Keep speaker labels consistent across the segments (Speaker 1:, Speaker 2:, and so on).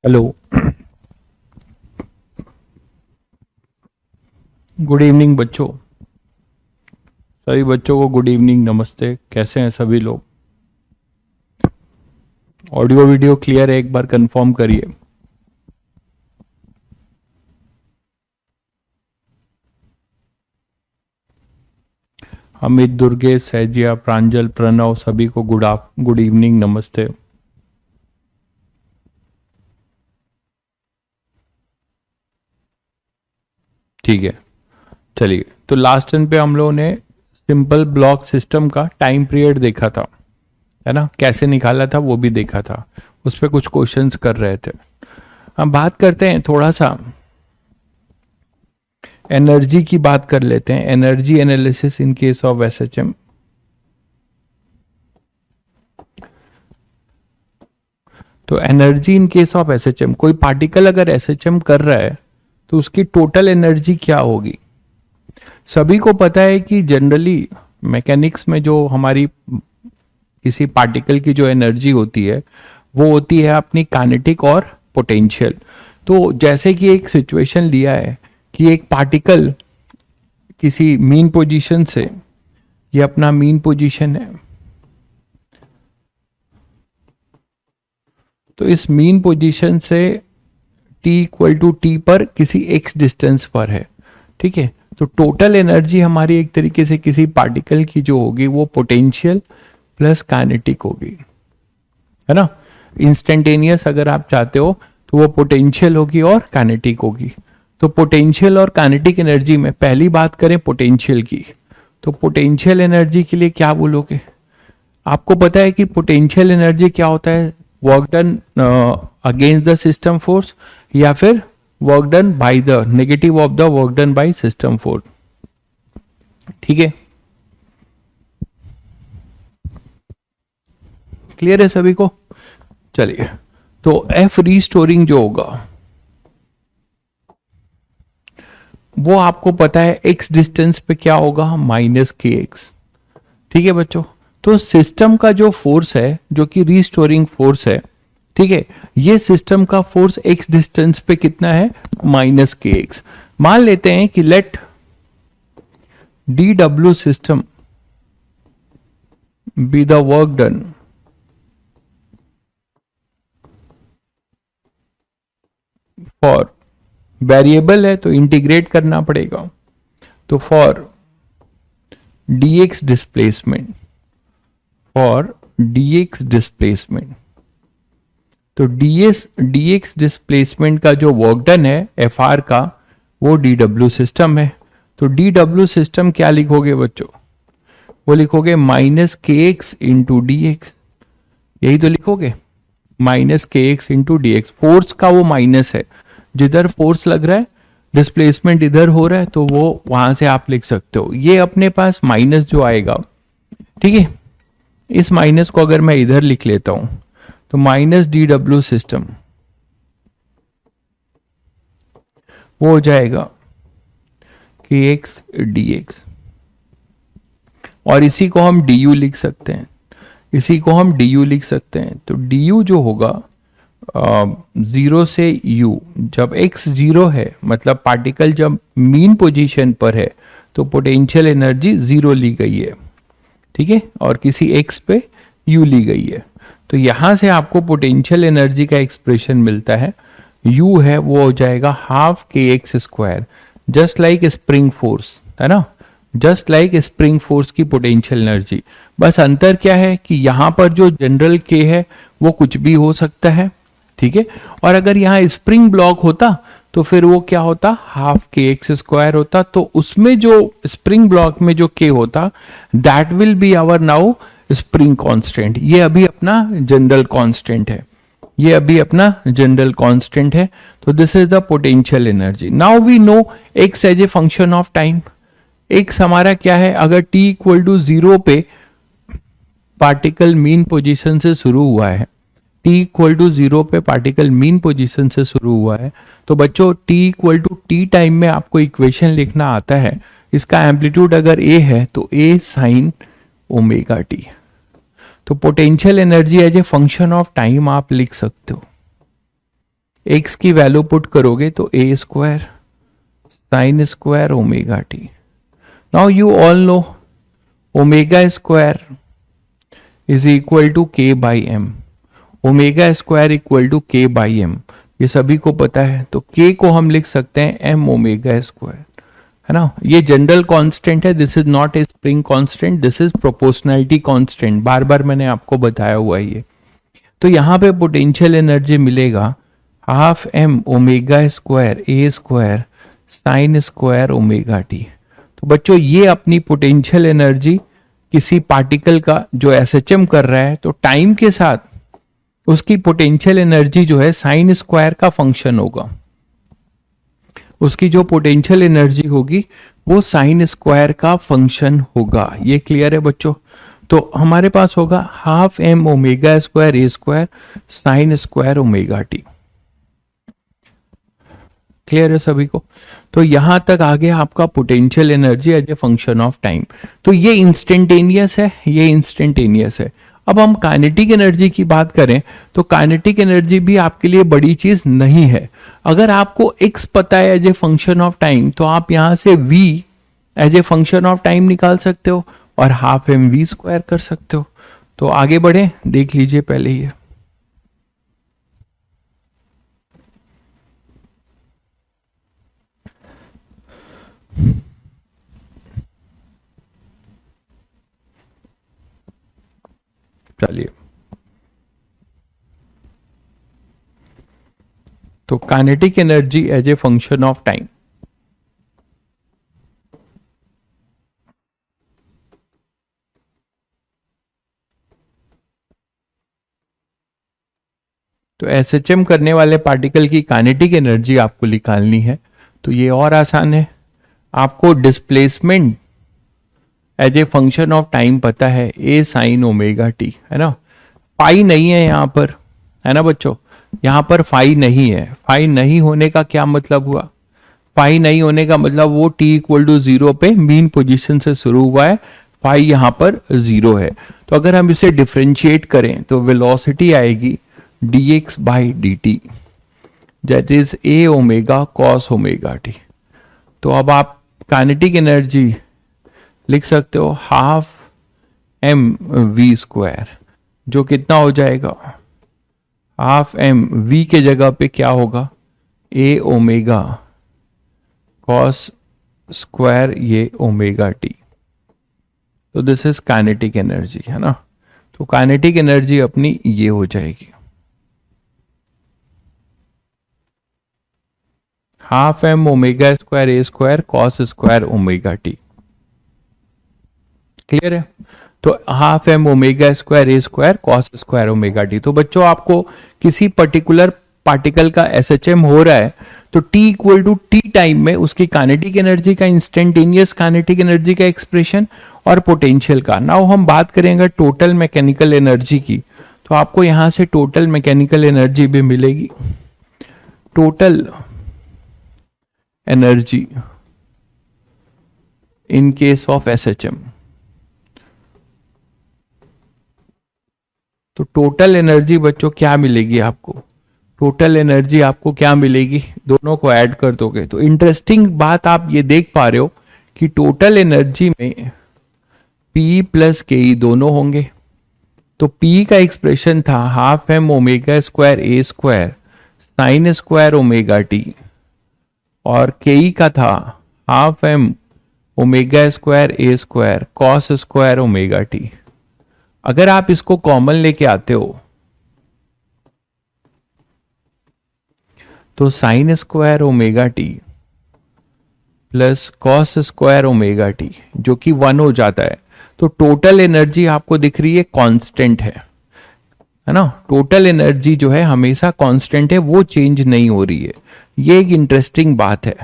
Speaker 1: Hello. Good evening बच्चों। सभी बच्चों को गुड इवनिंग, नमस्ते। कैसे हैं सभी लोग? ऑडियो वीडियो क्लियर है? एक बार कंफर्म करिए। अमित, दुर्गेश, सहजिया, प्रांजल, प्रणव, सभी को गुड इवनिंग, नमस्ते। ठीक है, चलिए। तो लास्ट टर्न पे हम लोगों ने सिंपल ब्लॉक सिस्टम का टाइम पीरियड देखा था, है ना? कैसे निकाला था वो भी देखा था। उस पर कुछ क्वेश्चंस कर रहे थे। हम बात करते हैं थोड़ा सा एनर्जी की, बात कर लेते हैं। Energy analysis in case of SHM. तो energy in case of SHM, कोई पार्टिकल अगर एसएचएम कर रहा है तो उसकी टोटल एनर्जी क्या होगी? सभी को पता है कि जनरली मैकेनिक्स में जो हमारी किसी पार्टिकल की जो एनर्जी होती है वो होती है अपनी काइनेटिक और पोटेंशियल। तो जैसे कि एक सिचुएशन लिया है कि एक पार्टिकल किसी मीन पोजीशन से, ये अपना मीन पोजीशन है, तो इस मीन पोजीशन से t इक्वल टू टी पर किसी x डिस्टेंस पर है, ठीक है? तो टोटल एनर्जी हमारी एक तरीके से किसी पार्टिकल की जो होगी वो पोटेंशियल प्लस काइनेटिक होगी, है ना? इंस्टेंटेनियस अगर आप चाहते हो तो वो पोटेंशियल होगी और काइनेटिक होगी। तो पोटेंशियल और काइनेटिक एनर्जी में पहली बात करें पोटेंशियल की, तो पोटेंशियल एनर्जी के लिए क्या बोलोगे? आपको पता है कि पोटेंशियल एनर्जी क्या होता है? Work done against the system force या फिर work done by the negative of the work done by system force, ठीक है? क्लियर है सभी को? चलिए, तो एफ रीस्टोरिंग जो होगा वो आपको पता है एक्स डिस्टेंस पे क्या होगा, माइनस के एक्स, ठीक है बच्चों? तो सिस्टम का जो फोर्स है, जो कि रीस्टोरिंग फोर्स है, ठीक है, ये सिस्टम का फोर्स एक्स डिस्टेंस पे कितना है, माइनस के एक्स। मान लेते हैं कि let D W system be the work done for, variable है तो इंटीग्रेट करना पड़ेगा, तो for dx displacement, for dx displacement, तो dx डिस्प्लेसमेंट का जो वर्क डन है fr का, वो dw सिस्टम है। तो dw सिस्टम क्या लिखोगे बच्चों? वो लिखोगे minus K x into D x, यही तो लिखोगे, minus K x into D x. Force का वो माइनस है, जिधर फोर्स लग रहा है डिस्प्लेसमेंट इधर हो रहा है, तो वो वहां से आप लिख सकते हो। ये अपने पास माइनस जो आएगा, ठीक है, इस माइनस को अगर मैं इधर लिख लेता हूं तो माइनस डी डब्ल्यू सिस्टम वो हो जाएगा कि एक्स डी एक्स, और इसी को हम डी यू लिख सकते हैं, इसी को हम डी यू लिख सकते हैं। तो डी यू जो होगा जीरो से यू, जब एक्स जीरो है मतलब पार्टिकल जब मीन पोजीशन पर है तो पोटेंशियल एनर्जी जीरो ली गई है, ठीक है, और किसी एक्स पे यू ली गई है। तो यहां से आपको पोटेंशियल एनर्जी का एक्सप्रेशन मिलता है, यू है वो हो जाएगा half k x square, just like spring force, है ना? जस्ट लाइक स्प्रिंग फोर्स की पोटेंशियल एनर्जी। बस अंतर क्या है कि यहां पर जो जनरल के है वो कुछ भी हो सकता है, ठीक है? और अगर यहाँ स्प्रिंग ब्लॉक होता तो फिर वो क्या होता, हाफ के एक्स स्क्वायर होता। तो उसमें जो स्प्रिंग ब्लॉक में जो के होता, that will be our now spring constant. ये अभी अपना जनरल कांस्टेंट है, ये अभी अपना जनरल कांस्टेंट है। तो this is the potential energy. Now we know x as a function of time. X हमारा क्या है, अगर t इक्वल टू जीरो पे पार्टिकल मीन पोजीशन से शुरू हुआ है, t इक्वल टू जीरो पे पार्टिकल मीन पोजीशन से शुरू हुआ है, तो बच्चों t equal to t time में आपको इक्वेशन लिखना आता है। इसका एम्पलीट्यूड अगर a है तो a साइन ओमेगा टी। तो potential energy as a function of time आप लिख सकते हो। एक्स की वैल्यू पुट करोगे तो A square sine square omega T. Now you all know omega square is equal to K by M. Omega square equal to K by M, ये सभी को पता है. तो के को हम लिख सकते हैं एम ओमेगा स्क्वायर, है ना. ये जनरल कांस्टेंट है. This is not a spring constant, this is proportionality constant. बार बार मैंने आपको बताया हुआ है ये. तो यहाँ पे पोटेंशियल एनर्जी मिलेगा हाफ एम ओमेगा स्क्वायर ए square sine square omega t. तो बच्चों ये अपनी पोटेंशियल एनर्जी किसी पार्टिकल का जो एसएचएम कर रहा है, तो टाइम के साथ उसकी पोटेंशियल एनर्जी जो है साइन स्क्वायर का फंक्शन होगा. उसकी जो पोटेंशियल एनर्जी होगी वो साइन स्क्वायर का फंक्शन होगा. ये क्लियर है बच्चों. तो हमारे पास होगा हाफ एम ओमेगा स्क्वायर ए square sine square omega t. Clear है सभी को. तो यहां तक आ गया आपका potential energy as a function of time. तो ये इंस्टेंटेनियस है, ये इंस्टेंटेनियस है. अब हम काइनेटिक एनर्जी की बात करें तो काइनेटिक एनर्जी भी आपके लिए बड़ी चीज नहीं है. अगर आपको x पता है as a function of time, तो आप यहां से v as a function of time निकाल सकते हो और हाफ एम वी स्क्वायर कर सकते हो. तो आगे बढ़े, देख लीजिए पहले ये. चलिए, तो kinetic energy as a function of time. तो एसएचएम करने वाले पार्टिकल की काइनेटिक एनर्जी आपको निकालनी है. तो ये और आसान है. आपको displacement as a function of time पता है, ए साइन ओमेगा टी, है ना. फाई नहीं है यहां पर, है ना बच्चों. यहां पर फाई नहीं है. फाई नहीं होने का क्या मतलब हुआ? फाई नहीं होने का मतलब वो टी इक्वल टू जीरो पे मीन पोजीशन से शुरू हुआ है. फाई यहां पर जीरो है. तो अगर हम इसे डिफरेंशिएट करें तो वेलोसिटी आएगी dx by dt, that is a omega cos omega t. तो अब आप काइनेटिक एनर्जी लिख सकते हो हाफ एम वी स्क्वायर, जो कितना हो जाएगा, हाफ एम वी के जगह पे क्या होगा, ए ओमेगा कॉस स्क्वायर ये ओमेगा टी. तो दिस इज काइनेटिक एनर्जी, है ना. तो काइनेटिक एनर्जी अपनी ये हो जाएगी हाफ एम ओमेगा स्क्वायर ए square cos square omega t. Clear है. तो हाफ एम ओमेगा स्क्वायर ए square cos square omega t. तो बच्चों आपको किसी पर्टिकुलर पार्टिकल का एसएचएम हो रहा है तो t equal to t time में उसकी काइनेटिक एनर्जी का, इंस्टेंटेनियस काइनेटिक एनर्जी का एक्सप्रेशन और पोटेंशियल का. नाउ हम बात करेंगे टोटल मैकेनिकल एनर्जी की. तो आपको यहां से टोटल मैकेनिकल एनर्जी भी मिलेगी. Total energy in case of SHM. तो टोटल एनर्जी बच्चों क्या मिलेगी आपको? टोटल एनर्जी आपको क्या मिलेगी? दोनों को ऐड कर दोगे तो इंटरेस्टिंग बात आप ये देख पा रहे हो कि टोटल एनर्जी में P प्लस के दोनों होंगे. तो P का एक्सप्रेशन था हाफ एम ओमेगा स्क्वायर ए square sine square omega t, और के का था हाफ एम ओमेगा स्क्वायर ए square cos square omega t. अगर आप इसको कॉमन लेके आते हो तो sine square omega t plus cos square omega t, जो कि 1 हो जाता है. तो टोटल एनर्जी आपको दिख रही है कांस्टेंट है ना. टोटल एनर्जी जो है हमेशा कांस्टेंट है, वो चेंज नहीं हो रही है. ये एक इंटरेस्टिंग बात है.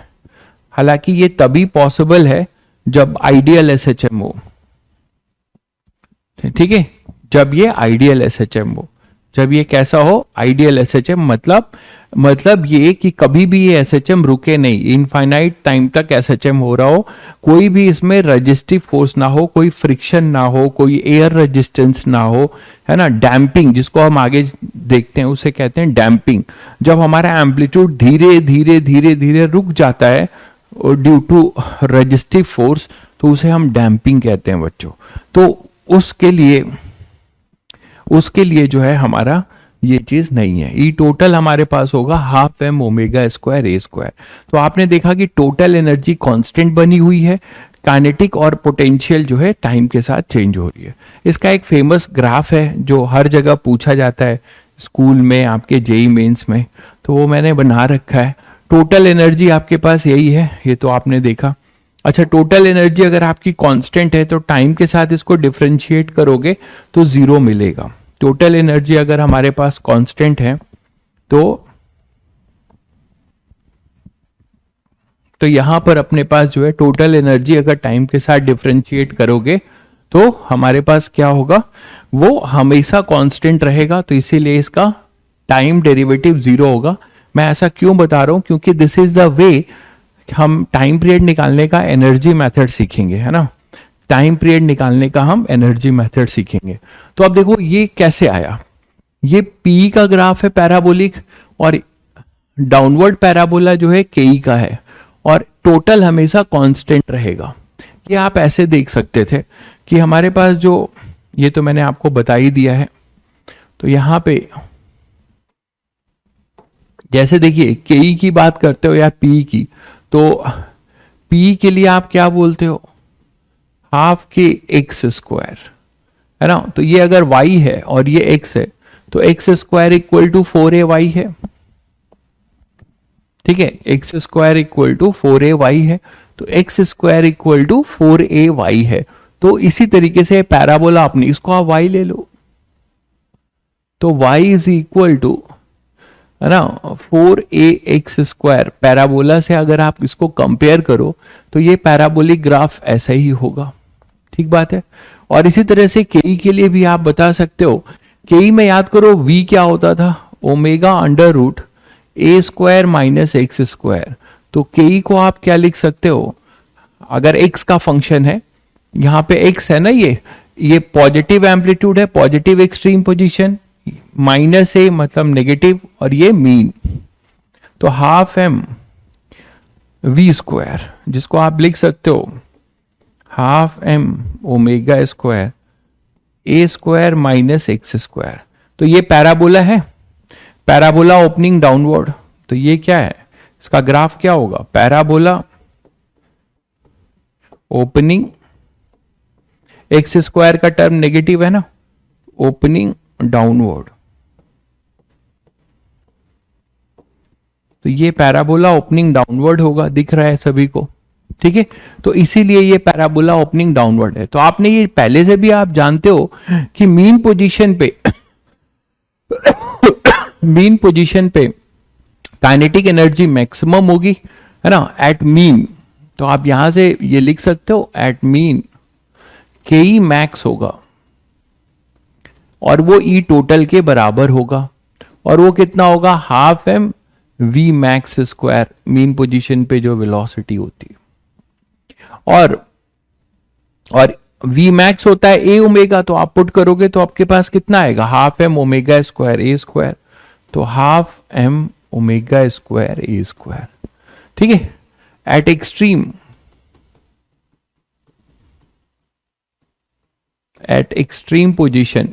Speaker 1: हालांकि ये तभी पॉसिबल है जब आइडियल एसएचएम हो. ठीक है, जब ये आइडियल एसएचएम हो. जब ये कैसा हो, आइडियल एसएचएम, मतलब मतलब ये कि कभी भी ये एसएचएम रुके नहीं, इनफाइनाइट टाइम तक एसएचएम हो रहा हो, कोई भी इसमें रजिस्टिव फोर्स ना हो, कोई फ्रिक्शन ना हो, कोई एयर रेजिस्टेंस ना हो, है ना। डैम्पिंग जिसको हम आगे देखते हैं उसे कहते हैं डैम्पिंग। जब हमारा एम्पलीट्यूड धीरे धीरे धीरे धीरे रुक जाता है ड्यू टू रजिस्टिव फोर्स, तो उसे हम डैम्पिंग कहते हैं बच्चों। तो उसके लिए जो है हमारा ये चीज नहीं है। ई टोटल हमारे पास होगा हाफ एम ओमेगा स्क्वायर ए स्क्वायर। तो आपने देखा कि टोटल एनर्जी कांस्टेंट बनी हुई है, काइनेटिक और पोटेंशियल जो है टाइम के साथ चेंज हो रही है। इसका एक फेमस ग्राफ है जो हर जगह पूछा जाता है, स्कूल में, आपके जेई मेंस में, तो वो मैंने बना रखा है। टोटल एनर्जी आपके पास यही है, ये तो आपने देखा। अच्छा, टोटल एनर्जी अगर आपकी कांस्टेंट है तो टाइम के साथ इसको डिफरेंशिएट करोगे तो जीरो मिलेगा। टोटल एनर्जी अगर हमारे पास कांस्टेंट है तो यहां पर अपने पास जो है टोटल एनर्जी अगर टाइम के साथ डिफरेंशिएट करोगे तो हमारे पास क्या होगा, वो हमेशा कांस्टेंट रहेगा। तो इसीलिए इसका टाइम डेरिवेटिव जीरो होगा। मैं ऐसा क्यों बता रहा हूं, क्योंकि दिस इज द वे हम टाइम पीरियड निकालने का एनर्जी मेथड सीखेंगे, है ना। टाइम पीरियड निकालने का हम एनर्जी मेथड सीखेंगे। तो अब देखो ये कैसे आया, ये पी का ग्राफ है पैराबोलिक, और डाउनवर्ड पैराबोला जो है के का है, और टोटल हमेशा कांस्टेंट रहेगा। ये आप ऐसे देख सकते थे कि हमारे पास जो, ये तो मैंने आपको बता ही दिया है। तो यहां पे जैसे देखिए के की बात करते हो या पी की, तो पी के लिए आप क्या बोलते हो, हाफ के एक्स स्क्वायर, है ना। तो ये अगर y है और ये x है तो x square equal to 4ay है, ठीक है। X square equal to 4ay है, तो x square equal to 4ay है। तो इसी तरीके से पैराबोला अपनी, इसको आप y ले लो, तो y इज इक्वल टू, है ना, 4ax स्क्वायर। पैराबोला से अगर आप इसको कंपेयर करो तो ये पैराबोलिक ग्राफ ऐसा ही होगा, ठीक बात है। और इसी तरह से के के लिए भी आप बता सकते हो। के में याद करो v क्या होता था, ओमेगा अंडर रूट ए स्क्वायर माइनस एक्स स्क्वायर। तो के को आप क्या लिख सकते हो, अगर x का फंक्शन है, यहां पे x है ना, ये पॉजिटिव एम्पलीट्यूड है, पॉजिटिव एक्सट्रीम पोजीशन, माइनस ए मतलब नेगेटिव, और ये मीन। तो हाफ एम वी स्क्वायर, जिसको आप लिख सकते हो हाफ एम ओमेगा स्क्वायर ए स्क्वायर माइनस एक्स स्क्वायर। तो ये पैराबोला है, पैराबोला ओपनिंग डाउनवर्ड। तो ये क्या है, इसका ग्राफ क्या होगा, पैराबोला ओपनिंग, एक्स स्क्वायर का टर्म नेगेटिव है ना, ओपनिंग डाउनवर्ड। तो ये पैराबोला ओपनिंग डाउनवर्ड होगा, दिख रहा है सभी को, ठीक है। तो इसीलिए ये पैराबोला ओपनिंग डाउनवर्ड है। तो आपने ये पहले से भी आप जानते हो कि मीन पोजीशन पे मीन पोजीशन पे काइनेटिक एनर्जी मैक्सिमम होगी, है ना, एट मीन। तो आप यहां से ये लिख सकते हो एट मीन के ई मैक्स होगा, और वो ई टोटल के बराबर होगा, और वो कितना होगा, half M v max square, mean position पे जो वेलोसिटी होती है। और वी मैक्स होता है ए ओमेगा, तो आप पुट करोगे तो आपके पास कितना आएगा, हाफ एम ओमेगा स्क्वायर ए स्क्वायर। तो हाफ एम ओमेगा स्क्वायर ए स्क्वायर, ठीक है। एट एक्सट्रीम पोजीशन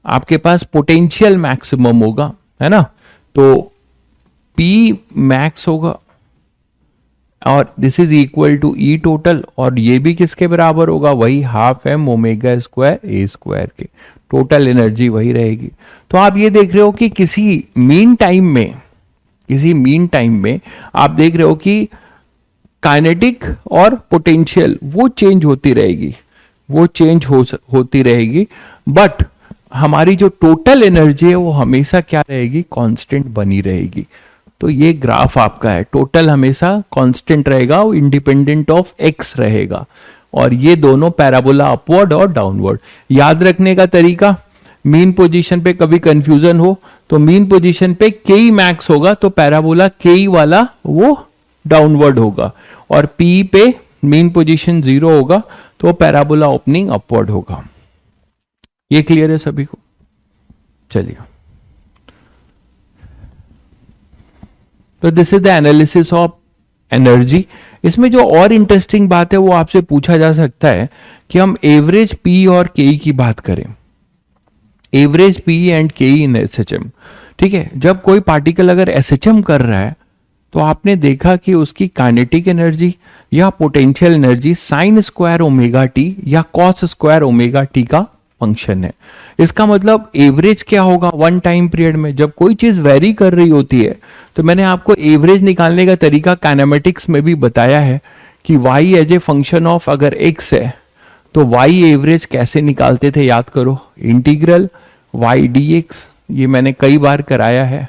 Speaker 1: आपके पास पोटेंशियल मैक्सिमम होगा, है ना। तो P मैक्स होगा, और this is equal to E total, और ये भी किसके बराबर होगा, वही हाफ एम ओमेगा स्क्वायर ए स्क्वायर के। टोटल एनर्जी वही रहेगी। तो आप ये देख रहे हो कि किसी मीन टाइम में आप देख रहे हो कि काइनेटिक और पोटेंशियल वो चेंज होती रहेगी, बट हमारी जो टोटल एनर्जी है वो हमेशा क्या रहेगी, कांस्टेंट बनी रहेगी। तो ये ग्राफ आपका है, टोटल हमेशा कांस्टेंट रहेगा, वो इंडिपेंडेंट ऑफ एक्स रहेगा, और ये दोनों पैराबोला अपवर्ड और डाउनवर्ड। याद रखने का तरीका, मीन पोजीशन पे कभी कंफ्यूजन हो तो मीन पोजीशन पे के मैक्स होगा तो पैराबोला के वाला वो डाउनवर्ड होगा, और पी पे मीन पोजीशन 0 होगा तो पैराबोला ओपनिंग अपवर्ड होगा। ये क्लियर है सभी को? चलिए, तो this is the analysis of energy. इसमें जो और इंटरेस्टिंग बात है वो आपसे पूछा जा सकता है कि हम एवरेज पी और के की बात करें, एवरेज पी एंड के इन एसएचएम। ठीक है, जब कोई पार्टिकल अगर एसएचएम कर रहा है तो आपने देखा कि उसकी काइनेटिक एनर्जी या potential energy sign square omega t या कॉस स्क्वायर ओमेगा टी का फंक्शन है। इसका मतलब एवरेज क्या होगा वन टाइम पीरियड में, जब कोई चीज वेरी कर रही होती है तो मैंने आपको एवरेज निकालने का तरीका काइनेमेटिक्स में भी बताया है कि y as a function of अगर x है तो y एवरेज कैसे निकालते थे, याद करो, इंटीग्रल y dx, ये मैंने कई बार कराया है,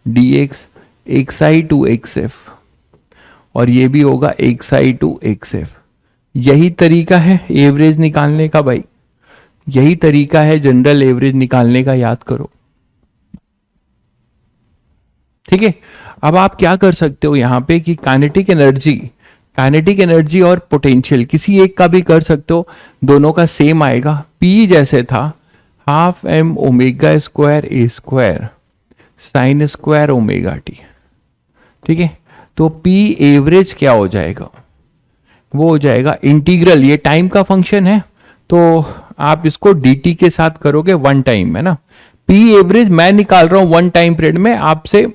Speaker 1: dx xi टू xf, और ये भी होगा xi टू xf। यही तरीका है एवरेज निकालने का भाई, यही तरीका है जनरल एवरेज निकालने का, याद करो। ठीक है, अब आप क्या कर सकते हो यहां पे कि काइनेटिक एनर्जी और पोटेंशियल किसी एक का भी कर सकते हो, दोनों का सेम आएगा। P जैसे था हाफ एम ओमेगा स्क्वायर ए square sine square omega t. ठीक है, तो P एवरेज क्या हो जाएगा, वो हो जाएगा इंटीग्रल, ये टाइम का फंक्शन है तो आप इसको dt के साथ करोगे वन टाइम, है ना। P एवरेज मैं निकाल रहा हूं वन टाइम पीरियड में, आपसे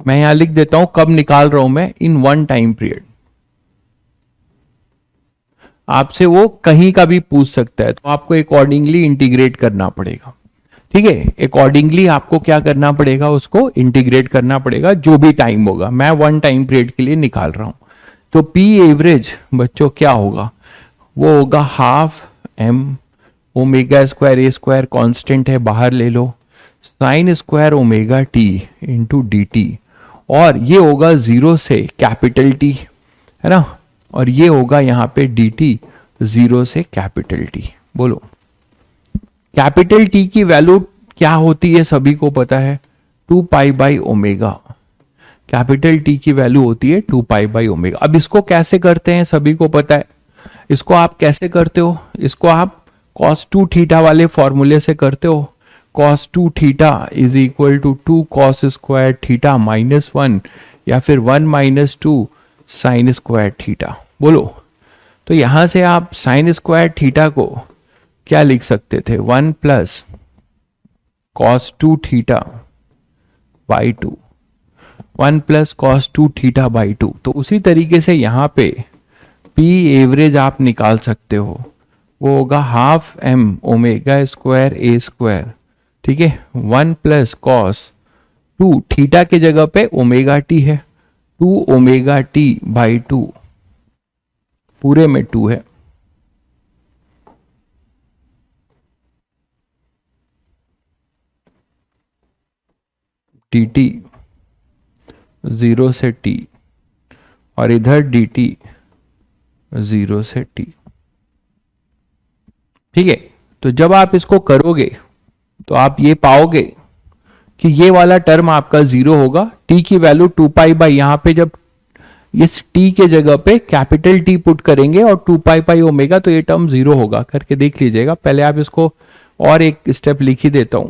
Speaker 1: मैं यहां लिख देता हूं कब निकाल रहा हूं मैं, इन वन टाइम पीरियड। आपसे वो कहीं का भी पूछ सकता है तो आपको अकॉर्डिंगली इंटीग्रेट करना पड़ेगा। ठीक है, अकॉर्डिंगली आपको क्या करना पड़ेगा, उसको इंटीग्रेट करना पड़ेगा जो भी टाइम होगा। मैं वन टाइम पीरियड के लिए निकाल रहा हूं तो P एवरेज बच्चों क्या होगा, वो होगा हाफ एम ओमेगा स्क्वायर ए स्क्वायर कांस्टेंट है बाहर ले लो, sine square omega t into d t, और ये होगा जीरो से कैपिटल टी, है ना, और ये होगा यहां पे डी टी जीरो से कैपिटल टी। बोलो कैपिटल टी की वैल्यू क्या होती है, सभी को पता है 2 pi by omega. Capital T की वैल्यू होती है 2 पाई बाई ओमेगा। अब इसको कैसे करते हैं सभी को पता है, इसको आप कैसे करते हो, इसको आप cos 2 थीटा वाले फॉर्मूले से करते हो। cos 2 theta is equal to 2 cos square theta minus 1, या फिर 1 माइनस 2 साइन स्क्वायर थीटा। बोलो, तो यहां से आप साइन स्क्वायर थीटा को क्या लिख सकते थे, 1 plus cos 2 theta by 2, 1 plus cos 2 theta by 2। तो उसी तरीके से यहां पे P एवरेज आप निकाल सकते हो, वो होगा हाफ एम ओमेगा स्क्वायर ए स्क्वायर। ठीक है, 1 प्लस कॉस 2 थीटा के जगह पे ओमेगा टी है, 2 ओमेगा टी बाई 2, पूरे में 2 है, डी टी 0 से t, और इधर डी टी 0 से t। ठीक है, तो जब आप इसको करोगे तो आप ये पाओगे कि ये वाला टर्म आपका 0 होगा, t की वैल्यू 2 पाई बाई, यहां पे जब इस t के जगह पे कैपिटल T पुट करेंगे और 2 पाई बाई ओमेगा तो ये टर्म 0 होगा, करके देख लीजिएगा। पहले आप इसको और एक स्टेप लिख ही देता हूं,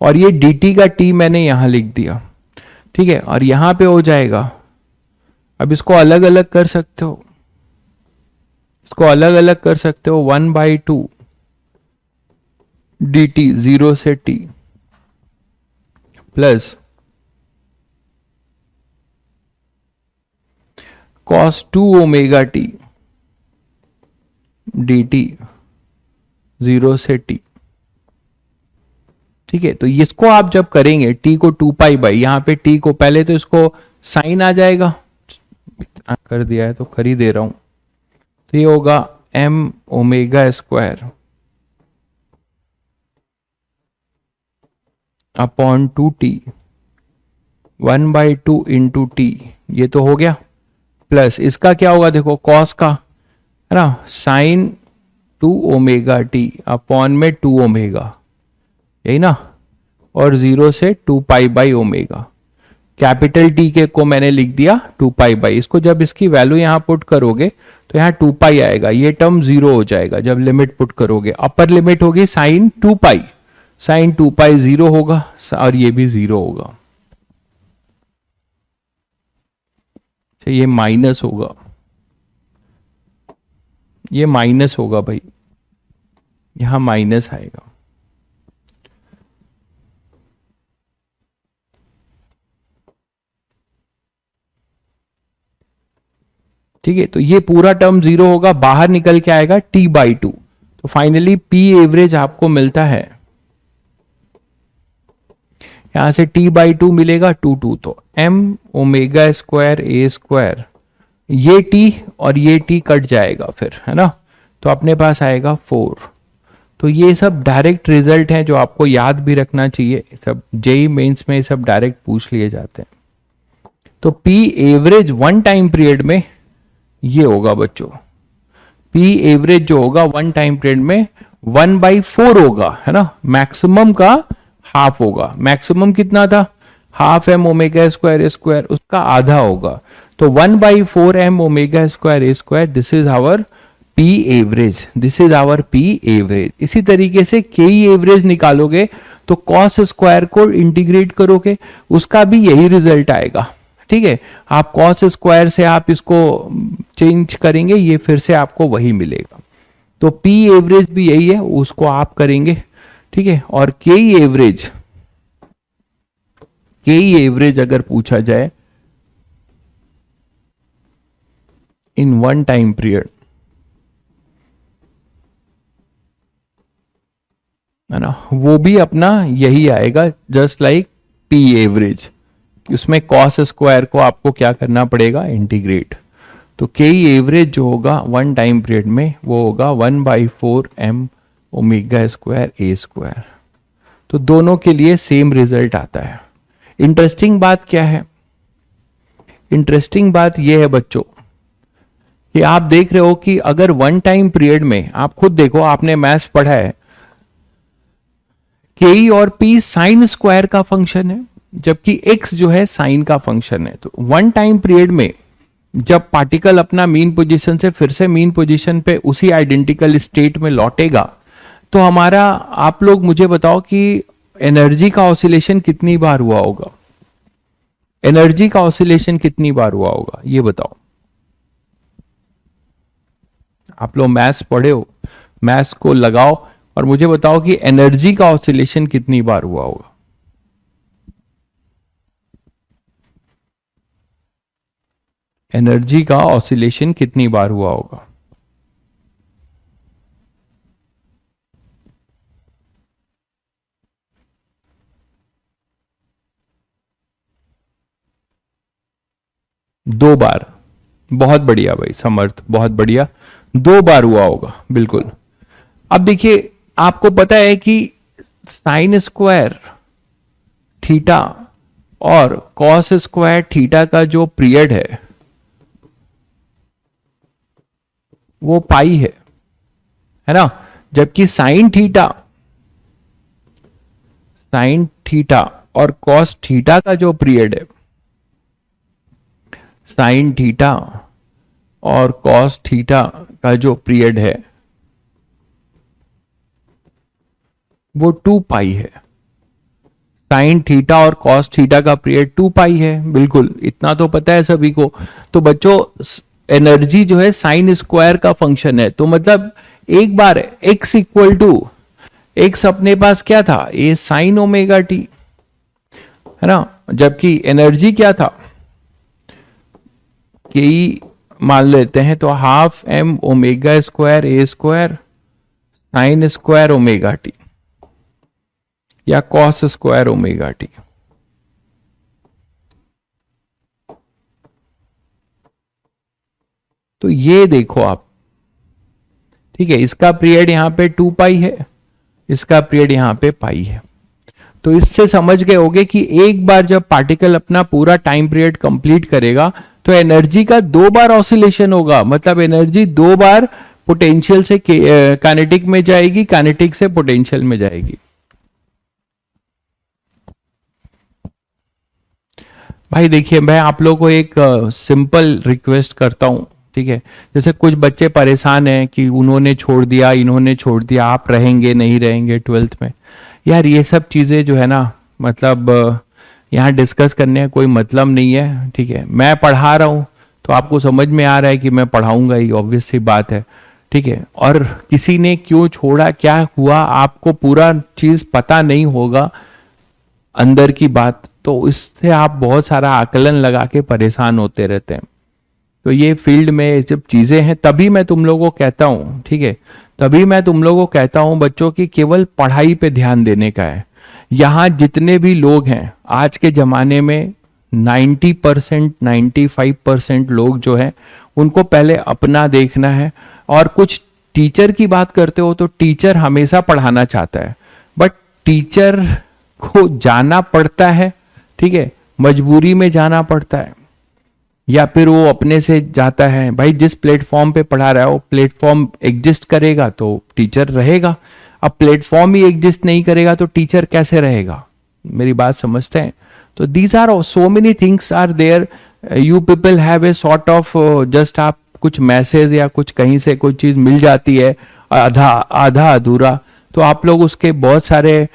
Speaker 1: और ये dt का t मैंने यहां लिख दिया। ठीक है, और यहां पे हो जाएगा, अब इसको अलग अलग कर सकते हो, इसको अलग अलग कर सकते हो, 1 बाई 2 डी टी 0 से t plus cos 2 omega T D T 0 से t। ठीक है, तो इसको आप जब करेंगे t को 2 पाई बाई, यहां पे t को पहले तो इसको साइन आ जाएगा, कर दिया है तो कर ही दे रहा हूं, तो ये होगा m omega square upon 2t 1 by 2 into T, ये तो हो गया, प्लस इसका क्या होगा देखो, कॉस का, है ना, sign to omega T upon में 2 ओमेगा, यही ना, और 0 से 2 pi by omega. Capital T के को मैंने लिख दिया 2 पाई बाई, इसको जब इसकी वैल्यू यहां पुट करोगे तो यहाँ 2 पाई आएगा, ये टर्म 0 हो जाएगा जब लिमिट पुट करोगे। अपर लिमिट होगी साइन 2 पाई, साइन 2 पाई 0 होगा और ये भी 0 होगा। ये माइनस होगा, ये माइनस होगा भाई, यहां माइनस आएगा। ठीक है, तो ये पूरा टर्म 0 होगा, बाहर निकल के आएगा t/2। तो फाइनली P एवरेज आपको मिलता है, यहां से t/2 मिलेगा 2 तो m omega square a square, ये t और ये t कट जाएगा फिर, है ना, तो अपने पास आएगा 4। तो ये सब डायरेक्ट रिजल्ट हैं जो आपको याद भी रखना चाहिए, सब जेई मेंस में सब डायरेक्ट पूछ लिए जाते हैं। तो P average one time period में ये होगा बच्चों, P एवरेज जो होगा वन टाइम पीरियड में 1/4 होगा, है ना, मैक्सिमम का हाफ होगा। मैक्सिमम कितना था, हाफ एम ओमेगा स्क्वायर ए स्क्वायर, उसका आधा होगा, तो 1/4 M omega square A square, this is our P average, this is our P average. इसी तरीके से K एवरेज निकालोगे तो कॉस स्क्वायर को इंटीग्रेट करोगे, उसका भी यही रिजल्ट आएगा। ठीक है, आप कॉस स्क्वायर से आप इसको चेंज करेंगे, ये फिर से आपको वही मिलेगा। तो P एवरेज भी यही है, उसको आप करेंगे। ठीक है, और K एवरेज अगर पूछा जाए इन वन टाइम पीरियड, है ना, वो भी अपना यही आएगा, जस्ट लाइक P एवरेज। उसमें कॉस स्क्वायर को आपको क्या करना पड़ेगा, इंटीग्रेट। तो K एवरेज जो होगा वन टाइम पीरियड में वो होगा 1/4 m ओमेगा स्क्वायर ए स्क्वायर। तो दोनों के लिए सेम रिजल्ट आता है। इंटरेस्टिंग बात क्या है, इंटरेस्टिंग बात यह है बच्चों कि आप देख रहे हो कि अगर वन टाइम पीरियड में, आप खुद देखो, आपने मैथ्स पढ़ा है, K और P साइन स्क्वायर का फंक्शन है, जबकि x जो है साइन का फंक्शन है। तो वन टाइम पीरियड में जब पार्टिकल अपना मीन पोजीशन से फिर से मीन पोजीशन पे उसी आइडेंटिकल स्टेट में लौटेगा, तो हमारा, आप लोग मुझे बताओ कि एनर्जी का ऑसिलेशन कितनी बार हुआ होगा, एनर्जी का ऑसिलेशन कितनी बार हुआ होगा, ये बताओ। आप लोग मैथ्स पढ़े हो, मैथ्स को लगाओ और मुझे बताओ कि एनर्जी का ऑसिलेशन कितनी बार हुआ होगा। एनर्जी का ऑसिलेशन कितनी बार हुआ होगा, दो बार। बहुत बढ़िया भाई समर्थ, बहुत बढ़िया, 2 बार हुआ होगा, बिल्कुल। अब देखिए, आपको पता है कि साइन स्क्वायर थीटा और कॉस स्क्वायर थीटा का जो पीरियड है वो पाई है ना, जबकि साइन थीटा और कॉस थीटा का जो पीरियड है, साइन थीटा और कॉस थीटा का जो पीरियड है वो 2 पाई है। साइन थीटा और कॉस थीटा का पीरियड 2 पाई है, बिल्कुल, इतना तो पता है सभी को। तो बच्चों, एनर्जी जो है साइन स्क्वायर का फंक्शन है, तो मतलब एक बार x इक्वल टू x अपने पास क्या था, ए साइन ओमेगा टी, है ना, जबकि एनर्जी क्या था, के मान लेते हैं, तो हाफ m ओमेगा स्क्वायर ए square sine square omega t या कॉस स्क्वायर ओमेगा टी। तो ये देखो आप, ठीक है, इसका पीरियड यहां पे 2 पाई है, इसका पीरियड यहां पे पाई है। तो इससे समझ गए होगे कि एक बार जब पार्टिकल अपना पूरा टाइम पीरियड कंप्लीट करेगा तो एनर्जी का 2 बार ऑसिलेशन होगा, मतलब एनर्जी 2 बार पोटेंशियल से काइनेटिक में जाएगी, काइनेटिक से पोटेंशियल में जाएगी। भाई देखिए, मैं आप लोगों को एक सिंपल रिक्वेस्ट करता हूं, ठीक है। जैसे कुछ बच्चे परेशान हैं कि उन्होंने छोड़ दिया, इन्होंने छोड़ दिया, आप रहेंगे नहीं रहेंगे 12th में। यार ये सब चीज़ें जो है ना, मतलब यहाँ डिस्कस करने का कोई मतलब नहीं है, ठीक है। मैं पढ़ा रहा हूँ तो आपको समझ में आ रहा है कि मैं पढ़ाऊंगा ही, ऑब्वियस सी बात है, ठीक है। और किसी ने क्यों छोड़ा, क्या हुआ, आपको पूरा चीज़ पता नहीं होगा अंदर की बात, तो इससे आप बहुत सारा आकलन लगा के परेशान होते रहते हैं। तो ये फील्ड में जब चीजें हैं तभी मैं तुम लोगों को कहता हूं, ठीक है, तभी मैं तुम लोगों को कहता हूं बच्चों की केवल पढ़ाई पे ध्यान देने का है। यहाँ जितने भी लोग हैं आज के जमाने में 90% 95% लोग जो हैं उनको पहले अपना देखना है। और कुछ टीचर की बात करते हो तो टीचर हमेशा पढ़ाना चाहता है, बट टीचर को जाना पड़ता है, ठीक है, मजबूरी में जाना पड़ता है, या फिर वो अपने से जाता है। भाई जिस प्लेटफॉर्म पे पढ़ा रहा है वो प्लेटफॉर्म एग्जिस्ट करेगा तो टीचर रहेगा। अब प्लेटफॉर्म ही एग्जिस्ट नहीं करेगा तो टीचर कैसे रहेगा? मेरी बात समझते हैं? तो these are so many things are there, you people have a sort of just, आप कुछ मैसेज या कुछ कहीं से कोई चीज मिल जाती है आधा आधा अधूरा, तो आप लोग उसके बहुत सारे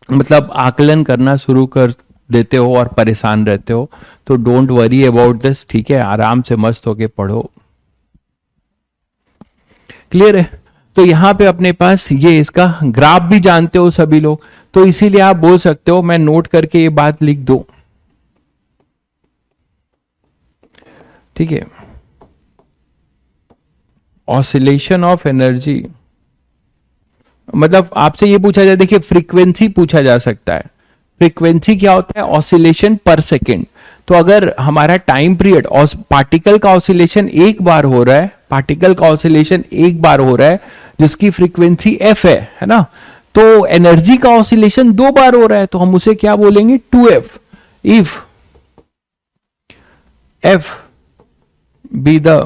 Speaker 1: मतलब आकलन करना शुरू कर देते हो और परेशान रहते हो। तो डोंट वरी अबाउट दिस, ठीक है, आराम से मस्त होके पढ़ो। क्लियर है? तो यहां पे अपने पास ये इसका ग्राफ भी जानते हो सभी लोग, तो इसीलिए आप बोल सकते हो, मैं नोट करके ये बात लिख दो, ठीक है। ऑसिलेशन ऑफ एनर्जी, मतलब आपसे ये पूछा जाए, देखिए फ्रीक्वेंसी पूछा जा सकता है। फ्रीक्वेंसी क्या होता है? ऑसिलेशन पर सेकेंड। तो अगर हमारा टाइम पीरियड, पार्टिकल का ऑसिलेशन एक बार हो रहा है, पार्टिकल का ऑसिलेशन एक बार हो रहा है जिसकी फ्रीक्वेंसी एफ है ना, तो एनर्जी का ऑसिलेशन दो बार हो रहा है तो हम उसे क्या बोलेंगे? 2f। If F be the